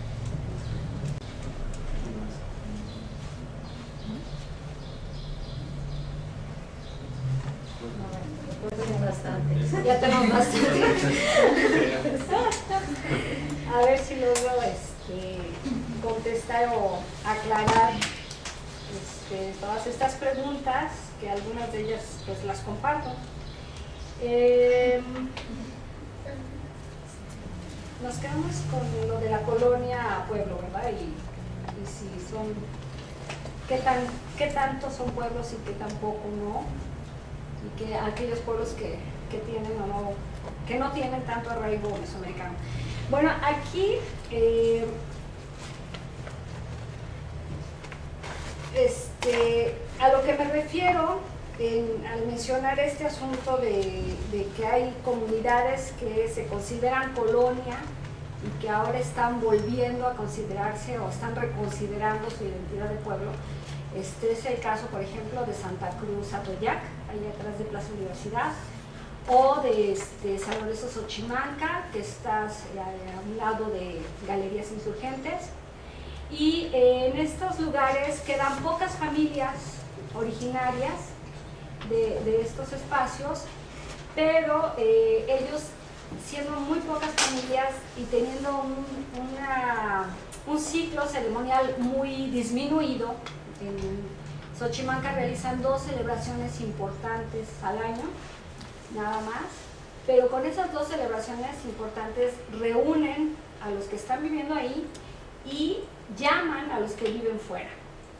Ya tenemos bastante. A ver si logro contestar o aclarar todas estas preguntas, que algunas de ellas pues las comparto. Nos quedamos con lo de la colonia pueblo, ¿verdad? Y si son, qué tanto son pueblos y qué tampoco no, y que aquellos pueblos que tienen o no, que no tienen tanto arraigo mesoamericano. Bueno, aquí a lo que me refiero al mencionar este asunto de que hay comunidades que se consideran colonia y que ahora están volviendo a considerarse o están reconsiderando su identidad de pueblo. Es el caso, por ejemplo, de Santa Cruz Atoyac, ahí atrás de Plaza Universidad, o de San Lorenzo Xochimanca, que está a un lado de Galerías Insurgentes. Y en estos lugares quedan pocas familias originarias de estos espacios, pero ellos, siendo muy pocas familias y teniendo un ciclo ceremonial muy disminuido, en Xochimanca realizan 2 celebraciones importantes al año, nada más, pero con esas 2 celebraciones importantes reúnen a los que están viviendo ahí y llaman a los que viven fuera.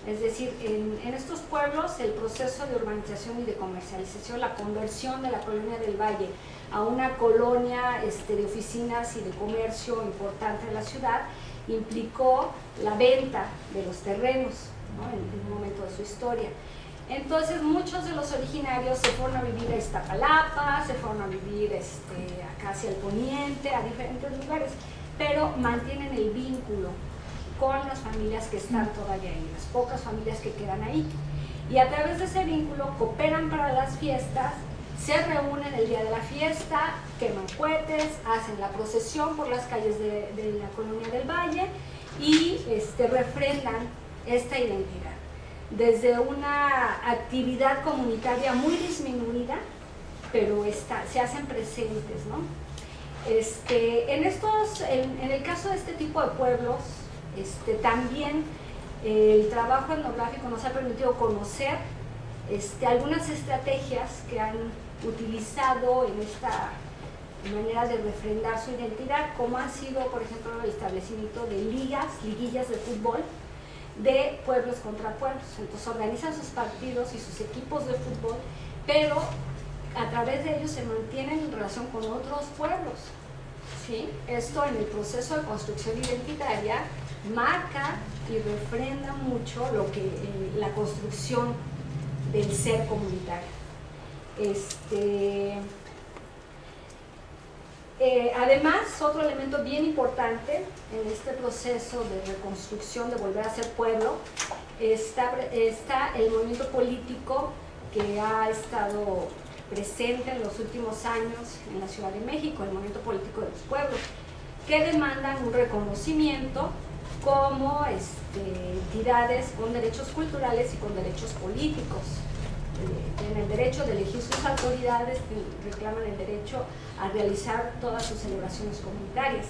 Es decir, en estos pueblos el proceso de urbanización y de comercialización, la conversión de la colonia del Valle a una colonia de oficinas y de comercio importante de la ciudad, implicó la venta de los terrenos, ¿no? en un momento de su historia. Entonces muchos de los originarios se fueron a vivir a Iztapalapa, se fueron a vivir acá hacia el poniente, a diferentes lugares, pero mantienen el vínculo con las familias que están todavía ahí, las pocas familias que quedan ahí. Y a través de ese vínculo cooperan para las fiestas, se reúnen el día de la fiesta, queman cohetes, hacen la procesión por las calles de la colonia del Valle y refrendan esta identidad. Desde una actividad comunitaria muy disminuida, pero se hacen presentes, ¿no? En el caso de este tipo de pueblos, también el trabajo etnográfico nos ha permitido conocer algunas estrategias que han utilizado en esta manera de refrendar su identidad, como ha sido, por ejemplo, el establecimiento de liguillas de fútbol, de pueblos contra pueblos. Entonces organizan sus partidos y sus equipos de fútbol, pero a través de ellos se mantienen en relación con otros pueblos, ¿sí? Esto en el proceso de construcción identitaria marca y refrenda mucho lo que la construcción del ser comunitario. Además, otro elemento bien importante en este proceso de reconstrucción, de volver a ser pueblo, está el movimiento político que ha estado presente en los últimos años en la Ciudad de México, el movimiento político de los pueblos, que demandan un reconocimiento como entidades con derechos culturales y con derechos políticos. Tienen el derecho de elegir sus autoridades, reclaman el derecho a realizar todas sus celebraciones comunitarias.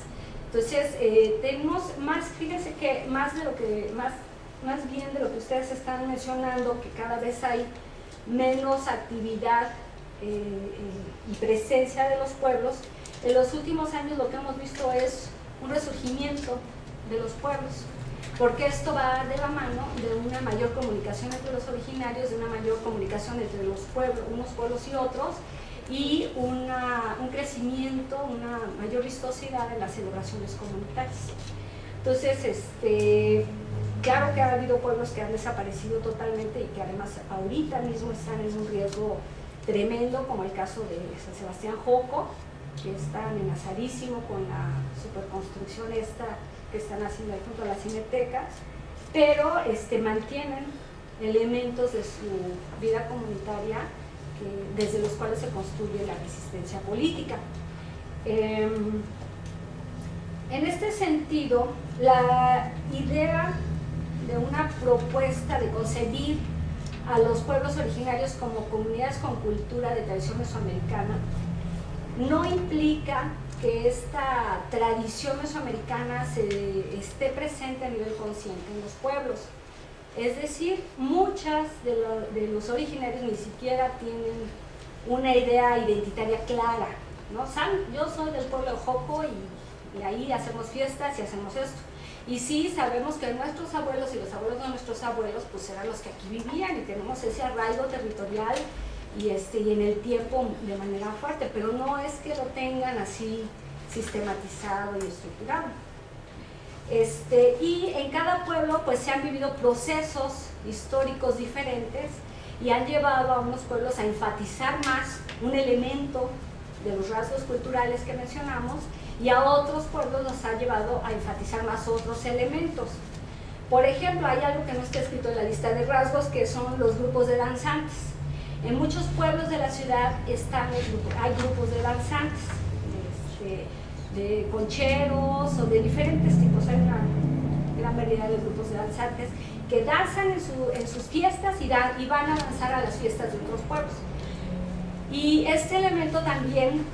Entonces, tenemos más, fíjense que más bien de lo que ustedes están mencionando, que cada vez hay menos actividad y presencia de los pueblos. En los últimos años lo que hemos visto es un resurgimiento de los pueblos, porque esto va de la mano de una mayor comunicación entre los originarios, de una mayor comunicación entre los pueblos, unos pueblos y otros, y un crecimiento, una mayor vistosidad en las celebraciones comunitarias. Entonces, claro que ha habido pueblos que han desaparecido totalmente y que además ahorita mismo están en un riesgo tremendo, como el caso de San Sebastián Joco, que está amenazadísimo con la superconstrucción esta que están haciendo ahí junto a la Cineteca, pero mantienen elementos de su vida comunitaria desde los cuales se construye la resistencia política. En este sentido, la idea de una propuesta de concebir a los pueblos originarios como comunidades con cultura de tradición mesoamericana no implica que esta tradición mesoamericana esté presente a nivel consciente en los pueblos. Es decir, muchas de los originarios ni siquiera tienen una idea identitaria clara, ¿no? Yo soy del pueblo de Joco y ahí hacemos fiestas y hacemos esto. Y sí, sabemos que nuestros abuelos y los abuelos de nuestros abuelos pues eran los que aquí vivían y tenemos ese arraigo territorial y en el tiempo de manera fuerte, pero no es que lo tengan así sistematizado y estructurado. Y en cada pueblo pues se han vivido procesos históricos diferentes y han llevado a unos pueblos a enfatizar más un elemento de los rasgos culturales que mencionamos y a otros pueblos los ha llevado a enfatizar más otros elementos. Por ejemplo, hay algo que no está escrito en la lista de rasgos, que son los grupos de danzantes. En muchos pueblos de la ciudad hay grupos de danzantes, de concheros o de diferentes tipos. Hay una gran variedad de grupos de danzantes que danzan en sus fiestas y van a danzar a las fiestas de otros pueblos. Y este elemento también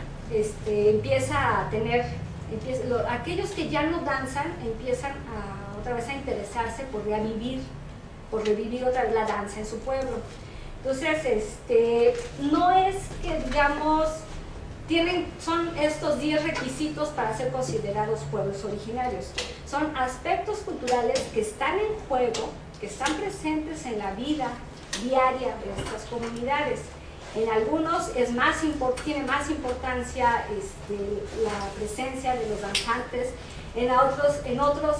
empieza a tener, aquellos que ya no danzan empiezan otra vez a interesarse por revivir otra vez la danza en su pueblo. Entonces, no es que, digamos, son estos 10 requisitos para ser considerados pueblos originarios. Son aspectos culturales que están en juego, que están presentes en la vida diaria de estas comunidades. En algunos tiene más importancia la presencia de los danzantes, en otros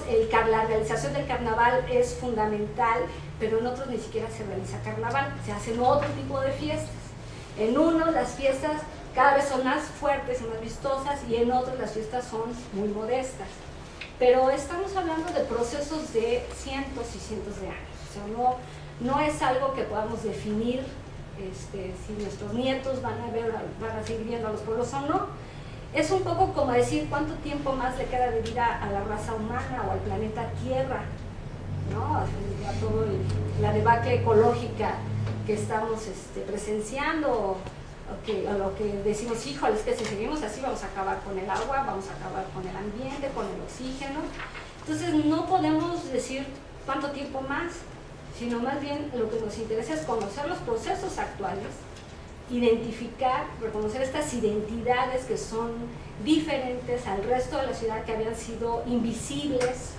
la realización del carnaval es fundamental, pero en otros ni siquiera se realiza carnaval, se hacen otro tipo de fiestas. En unos las fiestas cada vez son más fuertes y más vistosas y en otros las fiestas son muy modestas. Pero estamos hablando de procesos de cientos y cientos de años, o sea, no es algo que podamos definir si nuestros nietos van a seguir viendo a los pueblos o no. Es un poco como decir cuánto tiempo más le queda de vida a la raza humana o al planeta Tierra, ¿no? A toda la debacle ecológica que estamos presenciando, o lo que decimos, híjole, es que si seguimos así vamos a acabar con el agua, vamos a acabar con el ambiente, con el oxígeno. Entonces no podemos decir cuánto tiempo más, sino más bien lo que nos interesa es conocer los procesos actuales, identificar, reconocer estas identidades que son diferentes al resto de la ciudad, que habían sido invisibles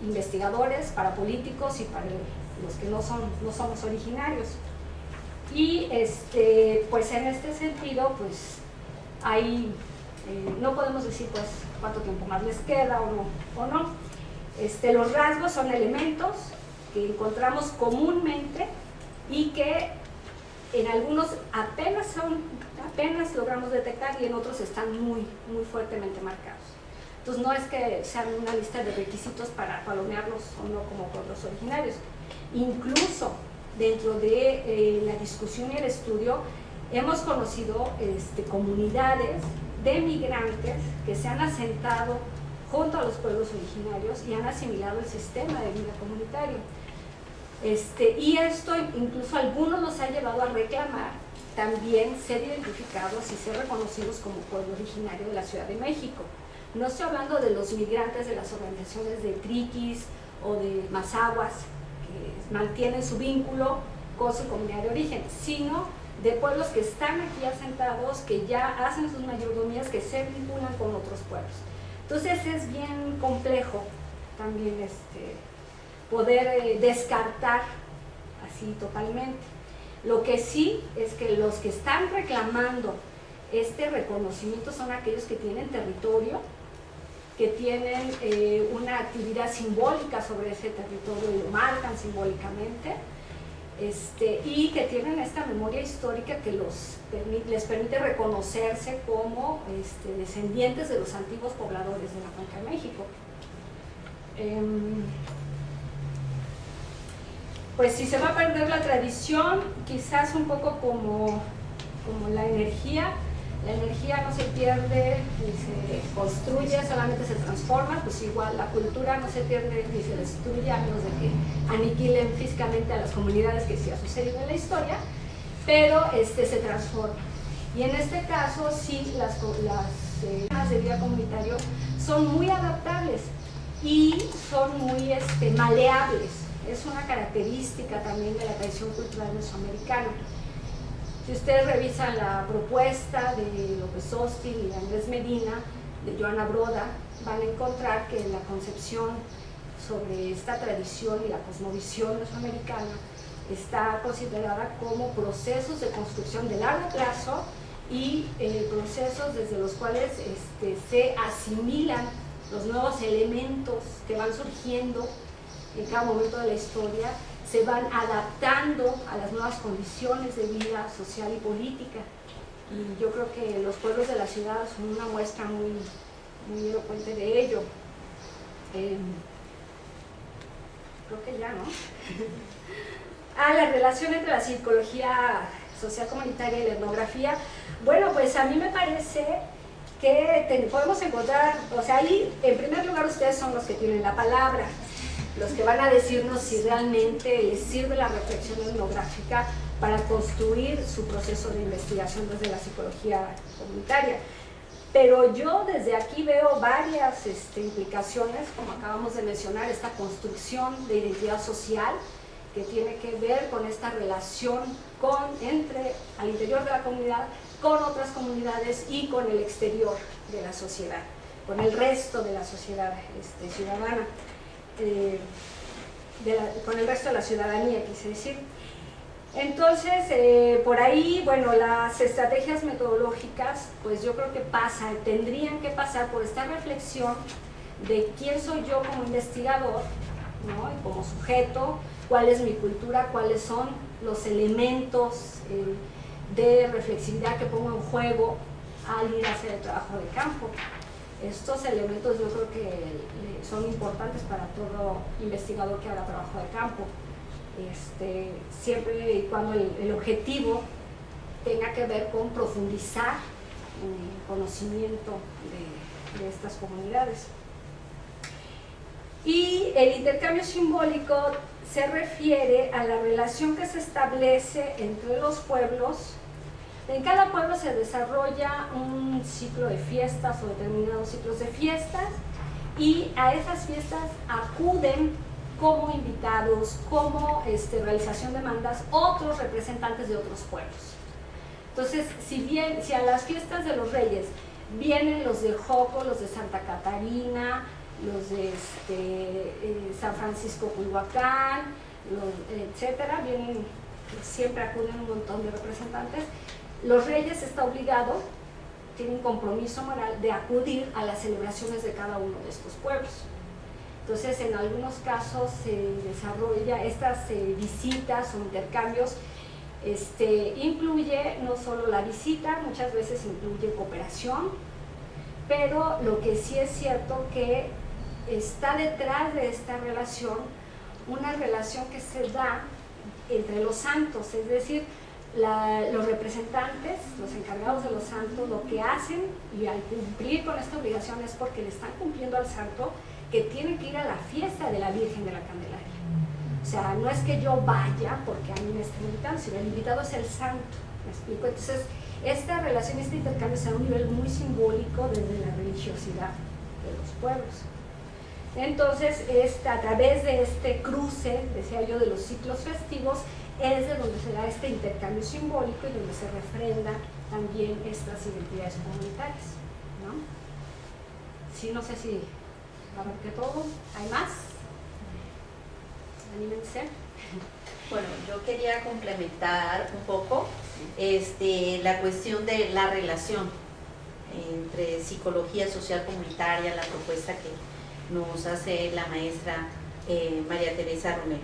investigadores, para políticos y para los que no somos originarios. Y pues en este sentido, pues hay, no podemos decir pues cuánto tiempo más les queda o no. Los rasgos son elementos que encontramos comúnmente y que en algunos apenas logramos detectar y en otros están muy fuertemente marcados. Entonces no es que sean una lista de requisitos para palomearlos o no como pueblos originarios. Incluso dentro de la discusión y el estudio hemos conocido comunidades de migrantes que se han asentado junto a los pueblos originarios y han asimilado el sistema de vida comunitario. Y esto incluso algunos nos ha llevado a reclamar también ser identificados y ser reconocidos como pueblo originario de la Ciudad de México. No estoy hablando de los migrantes de las organizaciones de Triquis o de Mazahuas, que mantienen su vínculo con su comunidad de origen, sino de pueblos que están aquí asentados, que ya hacen sus mayordomías, que se vinculan con otros pueblos. Entonces es bien complejo también poder descartar así totalmente. Lo que sí es que los que están reclamando este reconocimiento son aquellos que tienen territorio, que tienen una actividad simbólica sobre ese territorio y lo marcan simbólicamente, y que tienen esta memoria histórica que les permite reconocerse como descendientes de los antiguos pobladores de la Cuenca de México. Pues si se va a perder la tradición, quizás un poco como la energía no se pierde ni se construye, solamente se transforma, pues igual la cultura no se pierde ni se destruye a menos de que aniquilen físicamente a las comunidades, que sí ha sucedido en la historia, pero se transforma. Y en este caso sí, las formas de vida comunitario son muy adaptables y son muy maleables. Es una característica también de la tradición cultural mesoamericana. Si ustedes revisan la propuesta de López Austin y Andrés Medina, de Joana Broda, van a encontrar que la concepción sobre esta tradición y la cosmovisión mesoamericana está considerada como procesos de construcción de largo plazo y procesos desde los cuales se asimilan los nuevos elementos que van surgiendo en cada momento de la historia, se van adaptando a las nuevas condiciones de vida social y política. Y yo creo que los pueblos de la ciudad son una muestra muy elocuente de ello. Creo que ya, ¿no? La relación entre la psicología social comunitaria y la etnografía. Bueno, pues a mí me parece que podemos encontrar, o sea, ahí en primer lugar ustedes son los que tienen la palabra, los que van a decirnos si realmente les sirve la reflexión etnográfica para construir su proceso de investigación desde la psicología comunitaria. Pero yo desde aquí veo varias implicaciones, como acabamos de mencionar, esta construcción de identidad social que tiene que ver con esta relación entre al interior de la comunidad, con otras comunidades y con el exterior de la sociedad, con el resto de la sociedad ciudadana. Con el resto de la ciudadanía, quise decir. Entonces, por ahí, bueno, las estrategias metodológicas, pues yo creo que tendrían que pasar por esta reflexión de quién soy yo como investigador, ¿no? Y como sujeto, cuál es mi cultura, cuáles son los elementos de reflexividad que pongo en juego al ir a hacer el trabajo de campo. Estos elementos yo creo que son importantes para todo investigador que haga trabajo de campo, siempre y cuando el objetivo tenga que ver con profundizar el conocimiento de estas comunidades. Y el intercambio simbólico se refiere a la relación que se establece entre los pueblos. En cada pueblo se desarrolla un ciclo de fiestas o determinados ciclos de fiestas y a esas fiestas acuden como invitados, como realización de demandas, otros representantes de otros pueblos. Entonces, si a las fiestas de los Reyes vienen los de Joco, los de Santa Catarina, los de San Francisco Culhuacán, etcétera, vienen, siempre acuden un montón de representantes. Los reyes está obligado, tiene un compromiso moral de acudir a las celebraciones de cada uno de estos pueblos. Entonces, en algunos casos se desarrolla estas visitas o intercambios, incluye no solo la visita, muchas veces incluye cooperación, pero lo que sí es cierto que está detrás de esta relación una relación que se da entre los santos, es decir, los representantes, los encargados de los santos, lo que hacen y al cumplir con esta obligación es porque le están cumpliendo al santo que tiene que ir a la fiesta de la Virgen de la Candelaria. O sea, no es que yo vaya porque a mí me estén invitando, sino el invitado es el santo, ¿me explico? Entonces, esta relación, este intercambio está a un nivel muy simbólico desde la religiosidad de los pueblos. Entonces, a través de este cruce, decía yo, de los ciclos festivos, es de donde se da este intercambio simbólico y donde se refrenda también estas identidades comunitarias, ¿no? Sí, no sé si abarqué todo. ¿Hay más? Anímense. Bueno, yo quería complementar un poco la cuestión de la relación entre psicología social comunitaria, la propuesta que nos hace la maestra María Teresa Romero.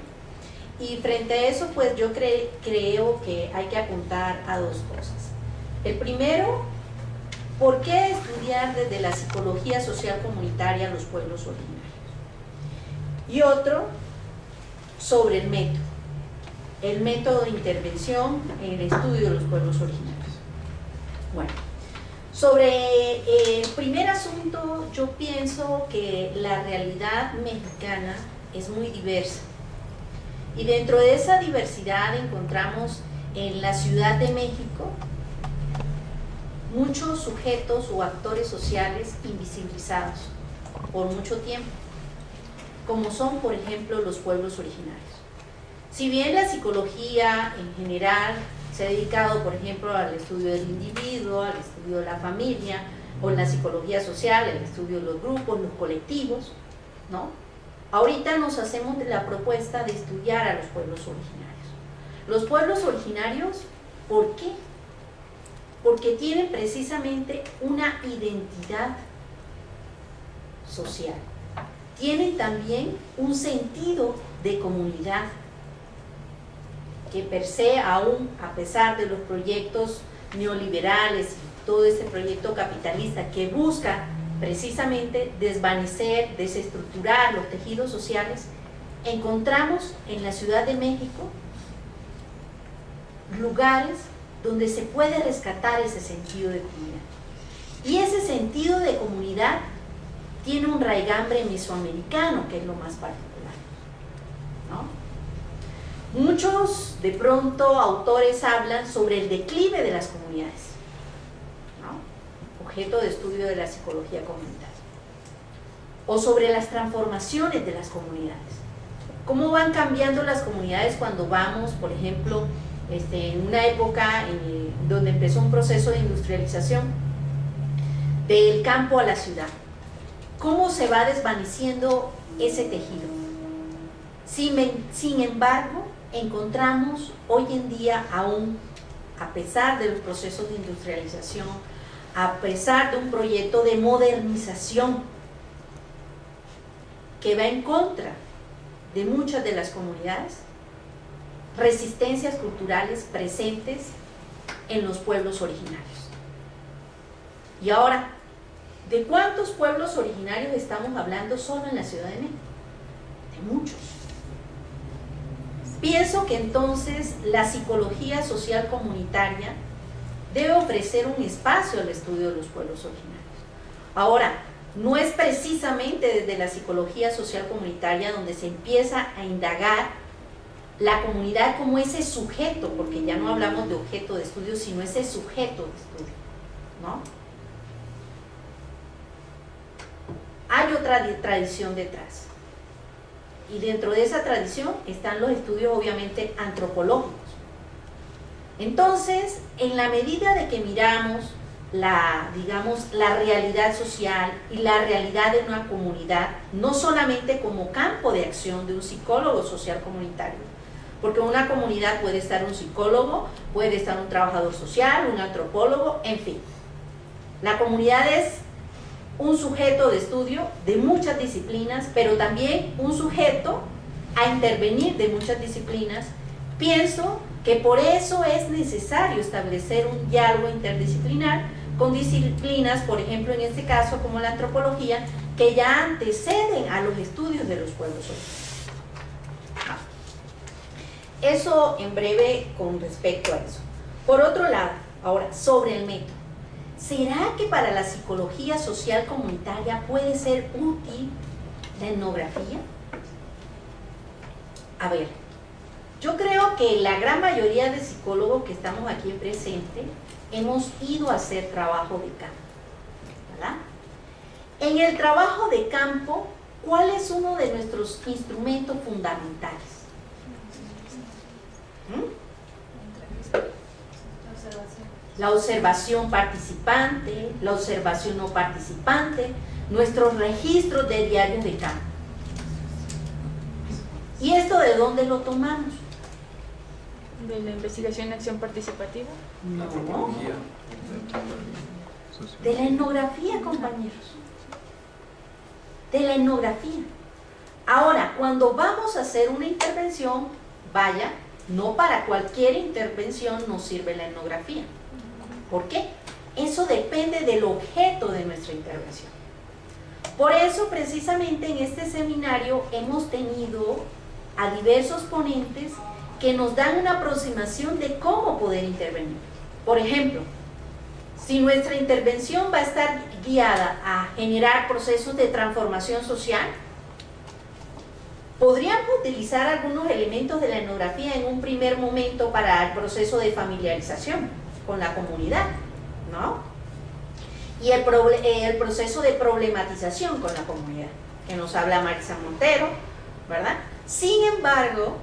Y frente a eso, pues yo creo que hay que apuntar a dos cosas. El primero, ¿por qué estudiar desde la psicología social comunitaria los pueblos originarios? Y otro, sobre el método de intervención en el estudio de los pueblos originarios. Bueno, sobre el primer asunto, yo pienso que la realidad mexicana es muy diversa. Y dentro de esa diversidad encontramos en la Ciudad de México muchos sujetos o actores sociales invisibilizados por mucho tiempo, como son, por ejemplo, los pueblos originarios. Si bien la psicología en general se ha dedicado, por ejemplo, al estudio del individuo, al estudio de la familia, o la psicología social, el estudio de los grupos, los colectivos, ¿no? Ahorita nos hacemos la propuesta de estudiar a los pueblos originarios. Los pueblos originarios, ¿por qué? Porque tienen precisamente una identidad social. Tienen también un sentido de comunidad que per se, aún a pesar de los proyectos neoliberales y todo este proyecto capitalista que busca precisamente desvanecer, desestructurar los tejidos sociales, encontramos en la Ciudad de México lugares donde se puede rescatar ese sentido de comunidad. Y ese sentido de comunidad tiene un raigambre mesoamericano, que es lo más particular, ¿no? Muchos, de pronto, autores hablan sobre el declive de las comunidades, objeto de estudio de la psicología comunitaria, o sobre las transformaciones de las comunidades. ¿Cómo van cambiando las comunidades cuando vamos, por ejemplo, en una época donde empezó un proceso de industrialización del campo a la ciudad? ¿Cómo se va desvaneciendo ese tejido? Sin embargo, encontramos hoy en día aún, a pesar de los procesos de industrialización, a pesar de un proyecto de modernización que va en contra de muchas de las comunidades, resistencias culturales presentes en los pueblos originarios. Y ahora, ¿de cuántos pueblos originarios estamos hablando solo en la Ciudad de México? De muchos. Pienso que entonces la psicología social comunitaria debe ofrecer un espacio al estudio de los pueblos originarios. Ahora, no es precisamente desde la psicología social comunitaria donde se empieza a indagar la comunidad como ese sujeto, porque ya no hablamos de objeto de estudio, sino ese sujeto de estudio, ¿no? Hay otra tradición detrás. Y dentro de esa tradición están los estudios obviamente antropológicos. Entonces, en la medida de que miramos digamos, la realidad social y la realidad de una comunidad, no solamente como campo de acción de un psicólogo social comunitario, porque en una comunidad puede estar un psicólogo, puede estar un trabajador social, un antropólogo, en fin. La comunidad es un sujeto de estudio de muchas disciplinas, pero también un sujeto a intervenir de muchas disciplinas. Pienso que por eso es necesario establecer un diálogo interdisciplinar con disciplinas, por ejemplo en este caso como la antropología, que ya anteceden a los estudios de los pueblos originarios. Eso en breve con respecto a eso. Por otro lado, ahora, sobre el método. ¿Será que para la psicología social comunitaria puede ser útil la etnografía? A ver, yo creo que la gran mayoría de psicólogos que estamos aquí presentes hemos ido a hacer trabajo de campo, ¿verdad? En el trabajo de campo, ¿cuál es uno de nuestros instrumentos fundamentales? La observación participante, la observación no participante, nuestros registros de diarios de campo. ¿Y esto de dónde lo tomamos? ¿De la investigación y acción participativa? No. De la etnografía, compañeros. De la etnografía. Ahora, cuando vamos a hacer una intervención, vaya, no para cualquier intervención nos sirve la etnografía. ¿Por qué? Eso depende del objeto de nuestra intervención. Por eso, precisamente en este seminario hemos tenido a diversos ponentes que nos dan una aproximación de cómo poder intervenir. Por ejemplo, si nuestra intervención va a estar guiada a generar procesos de transformación social, podríamos utilizar algunos elementos de la etnografía en un primer momento para el proceso de familiarización con la comunidad, ¿no? Y el proceso de problematización con la comunidad, que nos habla Marisa Montero, ¿verdad? Sin embargo,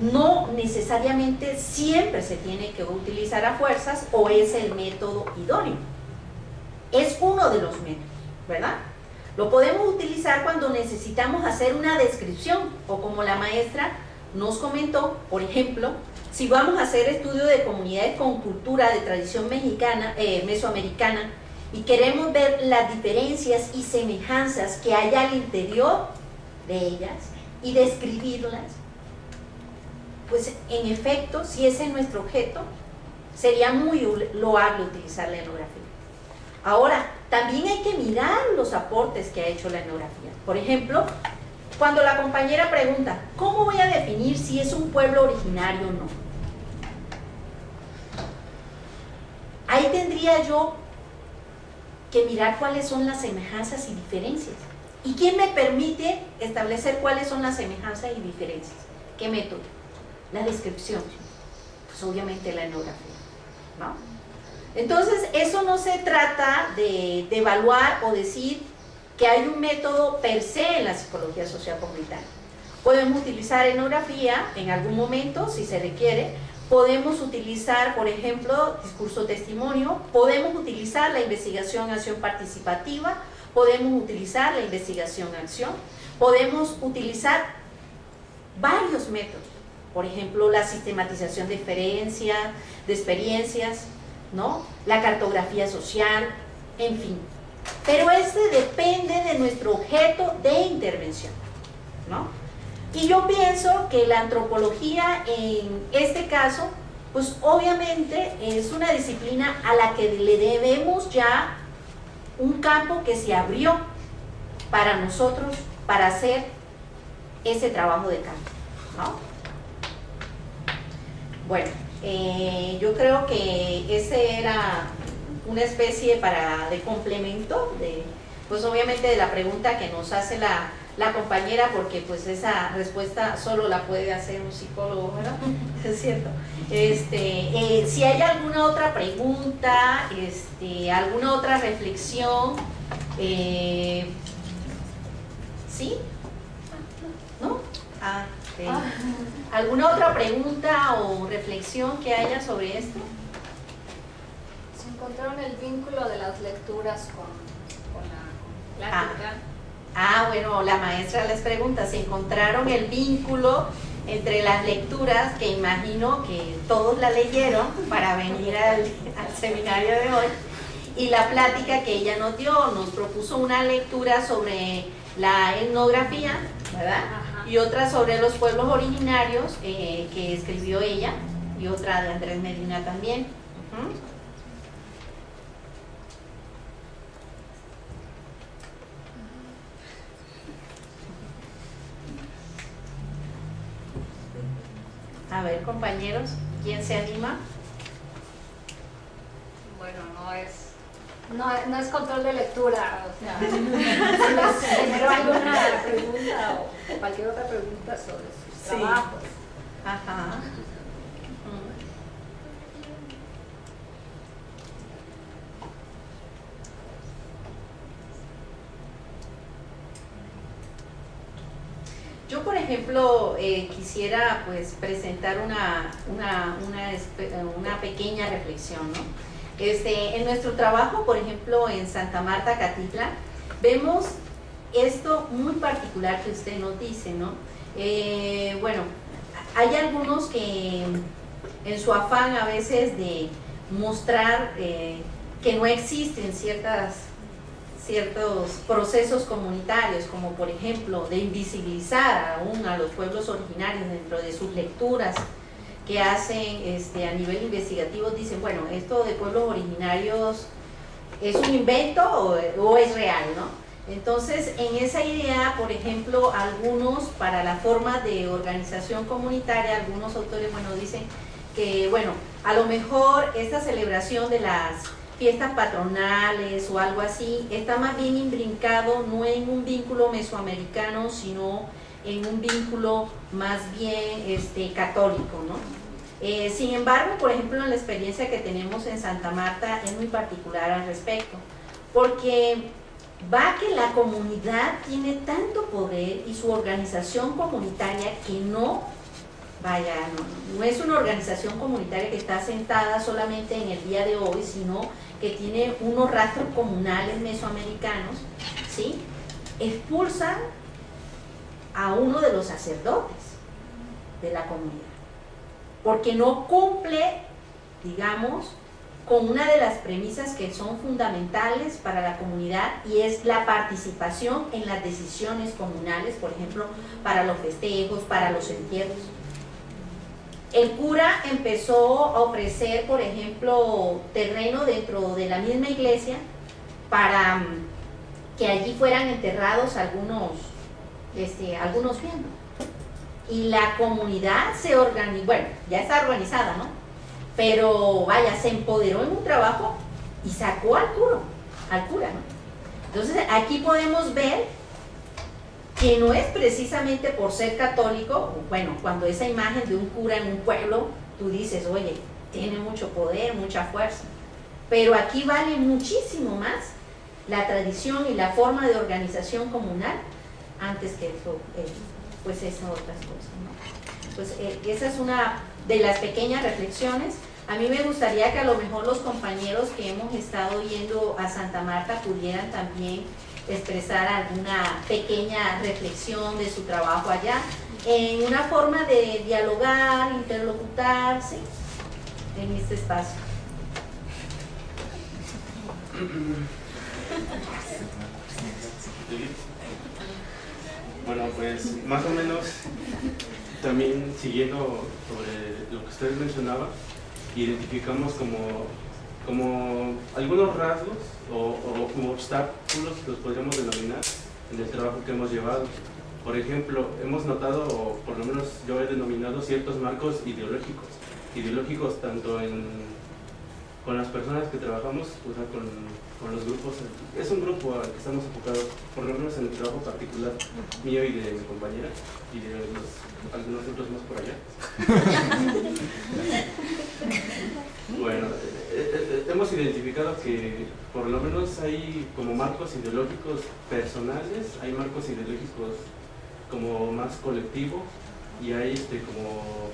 no necesariamente siempre se tiene que utilizar a fuerzas o es el método idóneo. Es uno de los métodos, ¿verdad? Lo podemos utilizar cuando necesitamos hacer una descripción o como la maestra nos comentó, por ejemplo, si vamos a hacer estudio de comunidades con cultura de tradición mexicana, mesoamericana y queremos ver las diferencias y semejanzas que hay al interior de ellas y describirlas, pues en efecto, si ese es nuestro objeto, sería muy loable utilizar la etnografía. Ahora, también hay que mirar los aportes que ha hecho la etnografía. Por ejemplo, cuando la compañera pregunta, ¿cómo voy a definir si es un pueblo originario o no? Ahí tendría yo que mirar cuáles son las semejanzas y diferencias. ¿Y quién me permite establecer cuáles son las semejanzas y diferencias? ¿Qué método? La descripción. Pues obviamente la etnografía, ¿no? Entonces, eso no se trata de evaluar o decir que hay un método per se en la psicología social comunitaria. Podemos utilizar etnografía en algún momento, si se requiere. Podemos utilizar, por ejemplo, discurso-testimonio. Podemos utilizar la investigación-acción participativa. Podemos utilizar la investigación-acción. Podemos utilizar varios métodos. Por ejemplo, la sistematización de experiencias, ¿no? La cartografía social, en fin. Pero depende de nuestro objeto de intervención, ¿no? Y yo pienso que la antropología en este caso, pues obviamente es una disciplina a la que le debemos ya un campo que se abrió para nosotros, para hacer ese trabajo de campo, ¿no? Bueno, yo creo que ese era una especie de complemento, pues obviamente de la pregunta que nos hace la compañera, porque pues esa respuesta solo la puede hacer un psicólogo, ¿verdad? Es cierto. Si hay alguna otra pregunta, alguna otra reflexión, ¿sí? ¿No? ¿Alguna otra pregunta o reflexión que haya sobre esto? encontraron el vínculo de las lecturas con la plática. Bueno, la maestra les pregunta si encontraron el vínculo entre las lecturas, que imagino que todos la leyeron para venir al seminario de hoy, y la plática que ella nos dio. Nos propuso una lectura sobre la etnografía, ¿verdad? Ajá. Y otra sobre los pueblos originarios, que escribió ella, y otra de Andrés Medina también. A ver, compañeros, ¿quién se anima? Bueno, no es control de lectura, o sea, si les generó alguna pregunta o cualquier otra pregunta sobre sus trabajos. Ajá. Yo, por ejemplo, quisiera pues presentar una pequeña reflexión, ¿no? En nuestro trabajo, por ejemplo, en Santa Marta, Catitla, vemos esto muy particular que usted nos dice, ¿no? Bueno, hay algunos que en su afán a veces de mostrar que no existen ciertos procesos comunitarios, como por ejemplo de invisibilizar aún a los pueblos originarios dentro de sus lecturas que hacen a nivel investigativo, dicen, bueno, esto de pueblos originarios es un invento o es real, ¿no? Entonces, en esa idea, por ejemplo, algunos, para la forma de organización comunitaria, algunos autores, bueno, dicen que, bueno, a lo mejor esta celebración de las fiestas patronales o algo así, está más bien imbrincado no en un vínculo mesoamericano, sino en un vínculo más bien católico, ¿no? Sin embargo, por ejemplo, en la experiencia que tenemos en Santa Marta es muy particular al respecto, porque va que la comunidad tiene tanto poder y su organización comunitaria que no es una organización comunitaria que está sentada solamente en el día de hoy, sino que tiene unos rastros comunales mesoamericanos, ¿sí? Expulsan a uno de los sacerdotes de la comunidad, porque no cumple, digamos, con una de las premisas que son fundamentales para la comunidad, y es la participación en las decisiones comunales, por ejemplo, para los festejos, para los entierros. El cura empezó a ofrecer, por ejemplo, terreno dentro de la misma iglesia para que allí fueran enterrados algunos miembros. Y la comunidad se organizó, bueno, ya está organizada, ¿no? Pero vaya, se empoderó en un trabajo y sacó al cura, ¿no? Entonces aquí podemos ver que no es precisamente por ser católico, bueno, cuando esa imagen de un cura en un pueblo, tú dices, oye, tiene mucho poder, mucha fuerza, pero aquí vale muchísimo más la tradición y la forma de organización comunal antes que eso, pues esas otras cosas, ¿no? Pues esa es una de las pequeñas reflexiones. A mí me gustaría que a lo mejor los compañeros que hemos estado yendo a Santa Marta pudieran también expresar alguna pequeña reflexión de su trabajo allá, en una forma de dialogar, interlocutar, ¿sí? En este espacio. Bueno, pues más o menos también siguiendo sobre lo que usted mencionaba, identificamos como algunos rasgos o como obstáculos, los podríamos denominar, en el trabajo que hemos llevado. Por ejemplo, hemos notado, o por lo menos yo he denominado, ciertos marcos ideológicos tanto con las personas que trabajamos, o sea, con los grupos. Es un grupo al que estamos enfocados, por lo menos en el trabajo particular mío y de mi compañera y de algunos otros más por allá. Bueno, hemos identificado que por lo menos hay como marcos ideológicos personales, hay marcos ideológicos como más colectivos, y hay como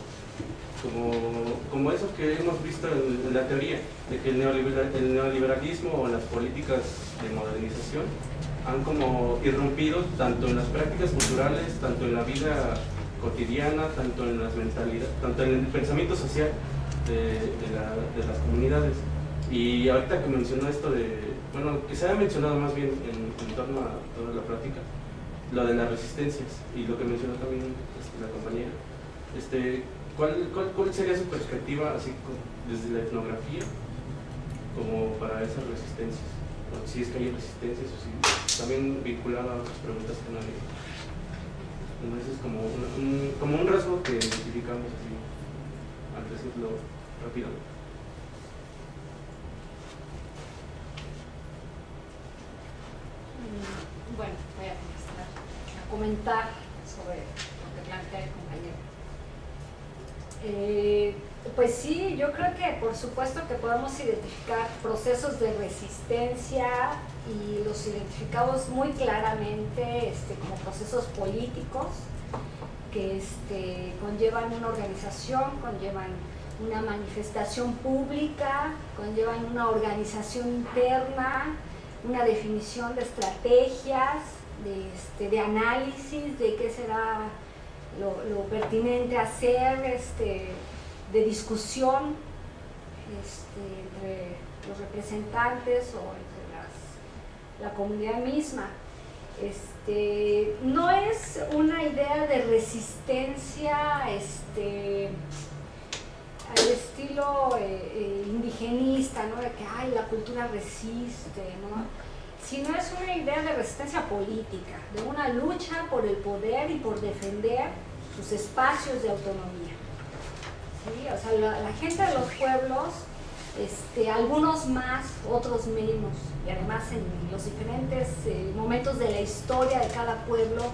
como eso que hemos visto en la teoría, de que el neoliberalismo o las políticas de modernización han como irrumpido tanto en las prácticas culturales, tanto en la vida cotidiana, tanto en las mentalidades, tanto en el pensamiento social de las comunidades. Y ahorita que mencionó esto bueno, que se ha mencionado más bien en torno a toda la práctica, lo de las resistencias, y lo que mencionó también la compañera, ¿cuál sería su perspectiva, así desde la etnografía, como para esas resistencias? O si es que hay resistencias, o si también vinculada a otras preguntas que no hay. Entonces es como un rasgo que identificamos así, al decirlo rápidamente. Bueno, voy a comenzar a comentar sobre lo que plantea el compañero. Pues sí, yo creo que por supuesto que podemos identificar procesos de resistencia y los identificamos muy claramente como procesos políticos que conllevan una organización, conllevan una manifestación pública, conllevan una organización interna, una definición de estrategias, de análisis de qué será lo pertinente hacer, de discusión entre los representantes o entre la comunidad misma. No es una idea de resistencia al estilo indigenista, ¿no? De que la cultura resiste, ¿no? Sino es una idea de resistencia política, de una lucha por el poder y por defender sus espacios de autonomía. ¿Sí? O sea, la gente de los pueblos, algunos más, otros menos, y además en los diferentes momentos de la historia de cada pueblo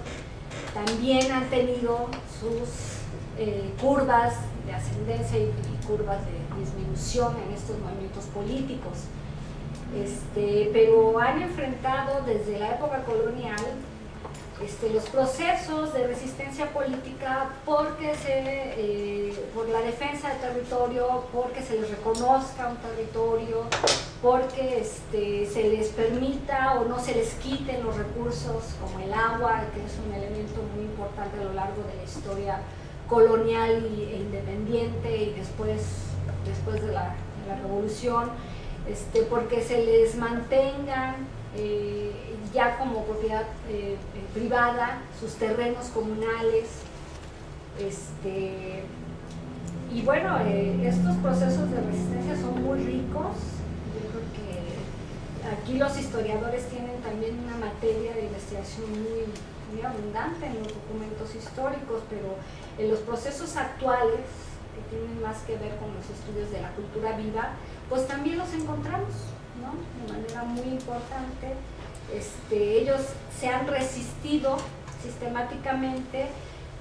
también han tenido sus curvas de ascendencia y curvas de disminución en estos movimientos políticos. Pero han enfrentado desde la época colonial los procesos de resistencia política por la defensa del territorio, porque se les reconozca un territorio, porque se les permita o no se les quiten los recursos como el agua, que es un elemento muy importante a lo largo de la historia colonial e independiente y después de la revolución, porque se les mantengan ya como propiedad privada sus terrenos comunales, y bueno, estos procesos de resistencia son muy ricos. Yo creo que aquí los historiadores tienen también una materia de investigación muy abundante en los documentos históricos, pero en los procesos actuales, que tienen más que ver con los estudios de la cultura viva, pues también los encontramos, ¿no? De manera muy importante. Ellos se han resistido sistemáticamente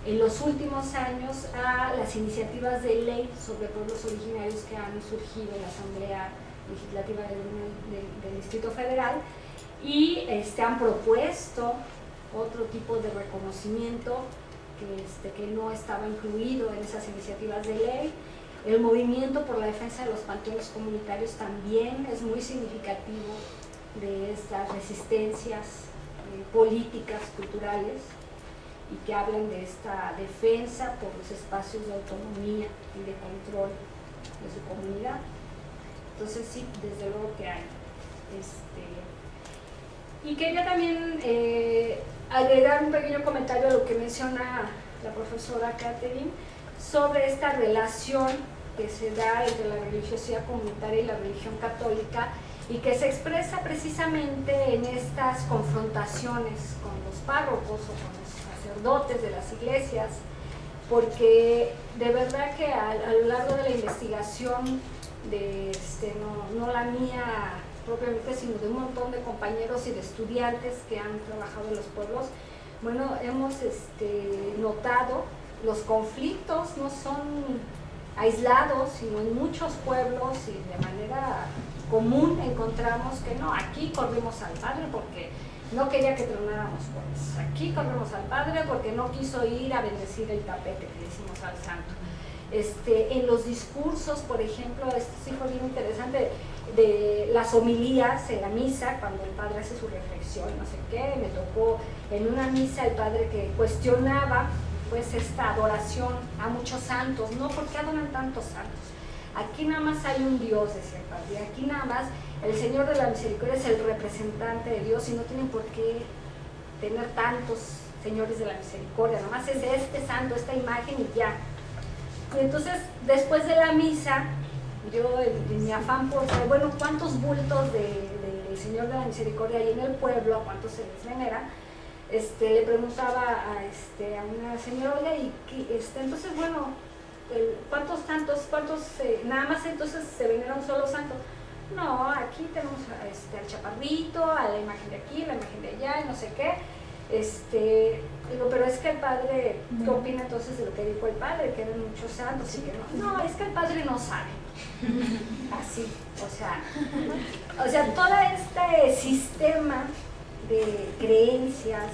en los últimos años a las iniciativas de ley sobre pueblos originarios que han surgido en la Asamblea Legislativa del Distrito Federal, y han propuesto otro tipo de reconocimiento que no estaba incluido en esas iniciativas de ley. El movimiento por la defensa de los panteones comunitarios también es muy significativo de estas resistencias políticas, culturales, y que hablan de esta defensa por los espacios de autonomía y de control de su comunidad. Entonces sí, desde luego que hay. Y quería también agregar un pequeño comentario a lo que menciona la profesora Catherine sobre esta relación que se da entre la religiosidad comunitaria y la religión católica, y que se expresa precisamente en estas confrontaciones con los párrocos o con los sacerdotes de las iglesias, porque de verdad que a lo largo de la investigación de no la mía propiamente, sino de un montón de compañeros y de estudiantes que han trabajado en los pueblos, bueno, hemos notado los conflictos no son aislados, sino en muchos pueblos, y de manera común encontramos que no, aquí corrimos al padre porque no quería que tronáramos puentes, aquí corrimos al padre porque no quiso ir a bendecir el tapete que le hicimos al santo. En los discursos, por ejemplo, esto sí fue bien interesante, de las homilías en la misa, cuando el padre hace su reflexión, no sé qué, me tocó en una misa el padre que cuestionaba pues esta adoración a muchos santos, ¿no? ¿Por qué adoran tantos santos? Aquí nada más hay un Dios, decía el padre, aquí nada más el Señor de la Misericordia es el representante de Dios y no tienen por qué tener tantos señores de la misericordia, nada más es este santo, esta imagen y ya. Y entonces, después de la misa, yo en mi afán por saber, bueno, ¿cuántos bultos del Señor de la Misericordia hay en el pueblo? ¿A cuántos se les venera? Le preguntaba a una señora, oiga, y entonces, bueno, ¿cuántos santos, nada más entonces se venera un solo santo? No, aquí tenemos al chaparrito, a la imagen de aquí, la imagen de allá, y no sé qué. Digo, pero es que el padre, ¿qué opina entonces de lo que dijo el padre? Que eran muchos santos y que no. No, es que el padre no sabe. Así, o sea, todo este sistema de creencias,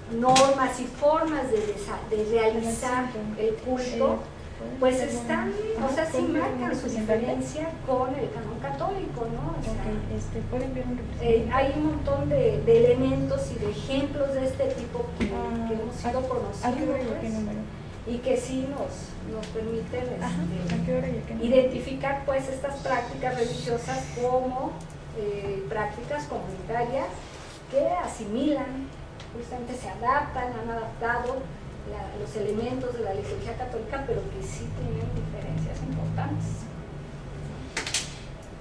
de normas y formas de realizar el culto, pues están, o sea, sí marcan su diferencia con el canon católico, ¿no? O sea, hay un montón de elementos y de ejemplos de este tipo que hemos ido conociendo, pues, y que sí nos permiten identificar pues estas prácticas religiosas como prácticas comunitarias que asimilan, justamente se adaptan, han adaptado los elementos de la liturgia católica, pero que sí tienen diferencias importantes.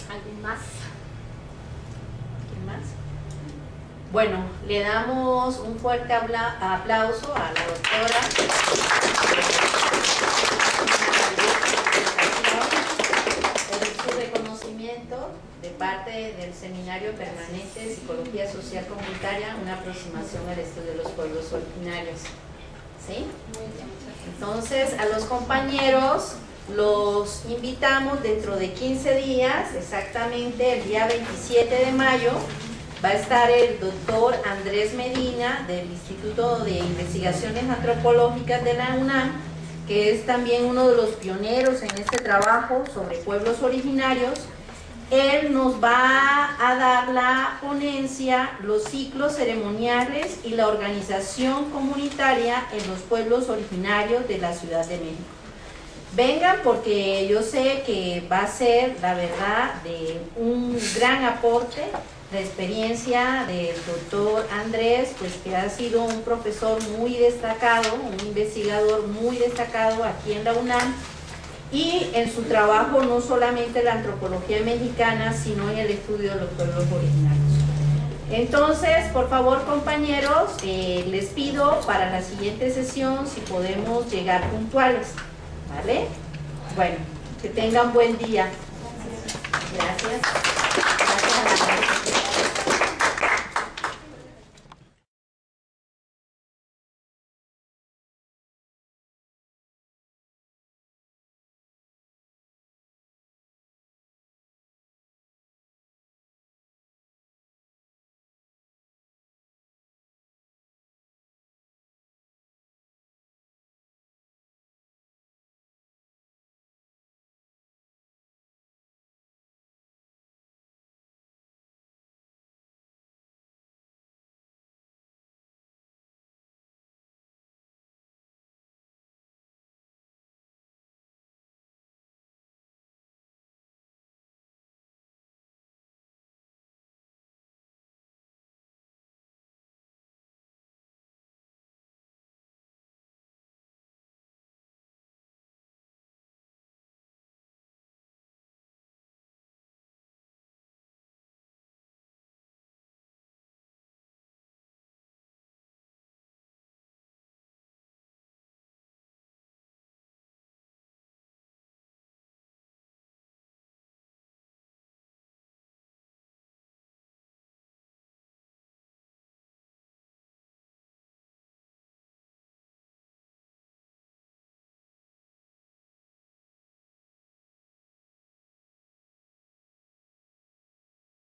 ¿Alguien más? ¿Quién más? Bueno, le damos un fuerte aplauso a la doctora por su reconocimiento de parte del Seminario Permanente de Psicología Social Comunitaria, una aproximación al estudio de los pueblos originarios. ¿Sí? Entonces, a los compañeros los invitamos dentro de 15 días, exactamente el día 27 de mayo, va a estar el doctor Andrés Medina del Instituto de Investigaciones Antropológicas de la UNAM, que es también uno de los pioneros en este trabajo sobre pueblos originarios. Él nos va a dar la ponencia, los ciclos ceremoniales y la organización comunitaria en los pueblos originarios de la Ciudad de México. Vengan porque yo sé que va a ser, la verdad, de un gran aporte la experiencia del doctor Andrés, pues que ha sido un profesor muy destacado, un investigador muy destacado aquí en la UNAM, y en su trabajo no solamente la antropología mexicana, sino en el estudio de los pueblos originarios. Entonces, por favor, compañeros, les pido para la siguiente sesión si podemos llegar puntuales, ¿vale? Bueno, que tengan buen día. Gracias. Gracias a la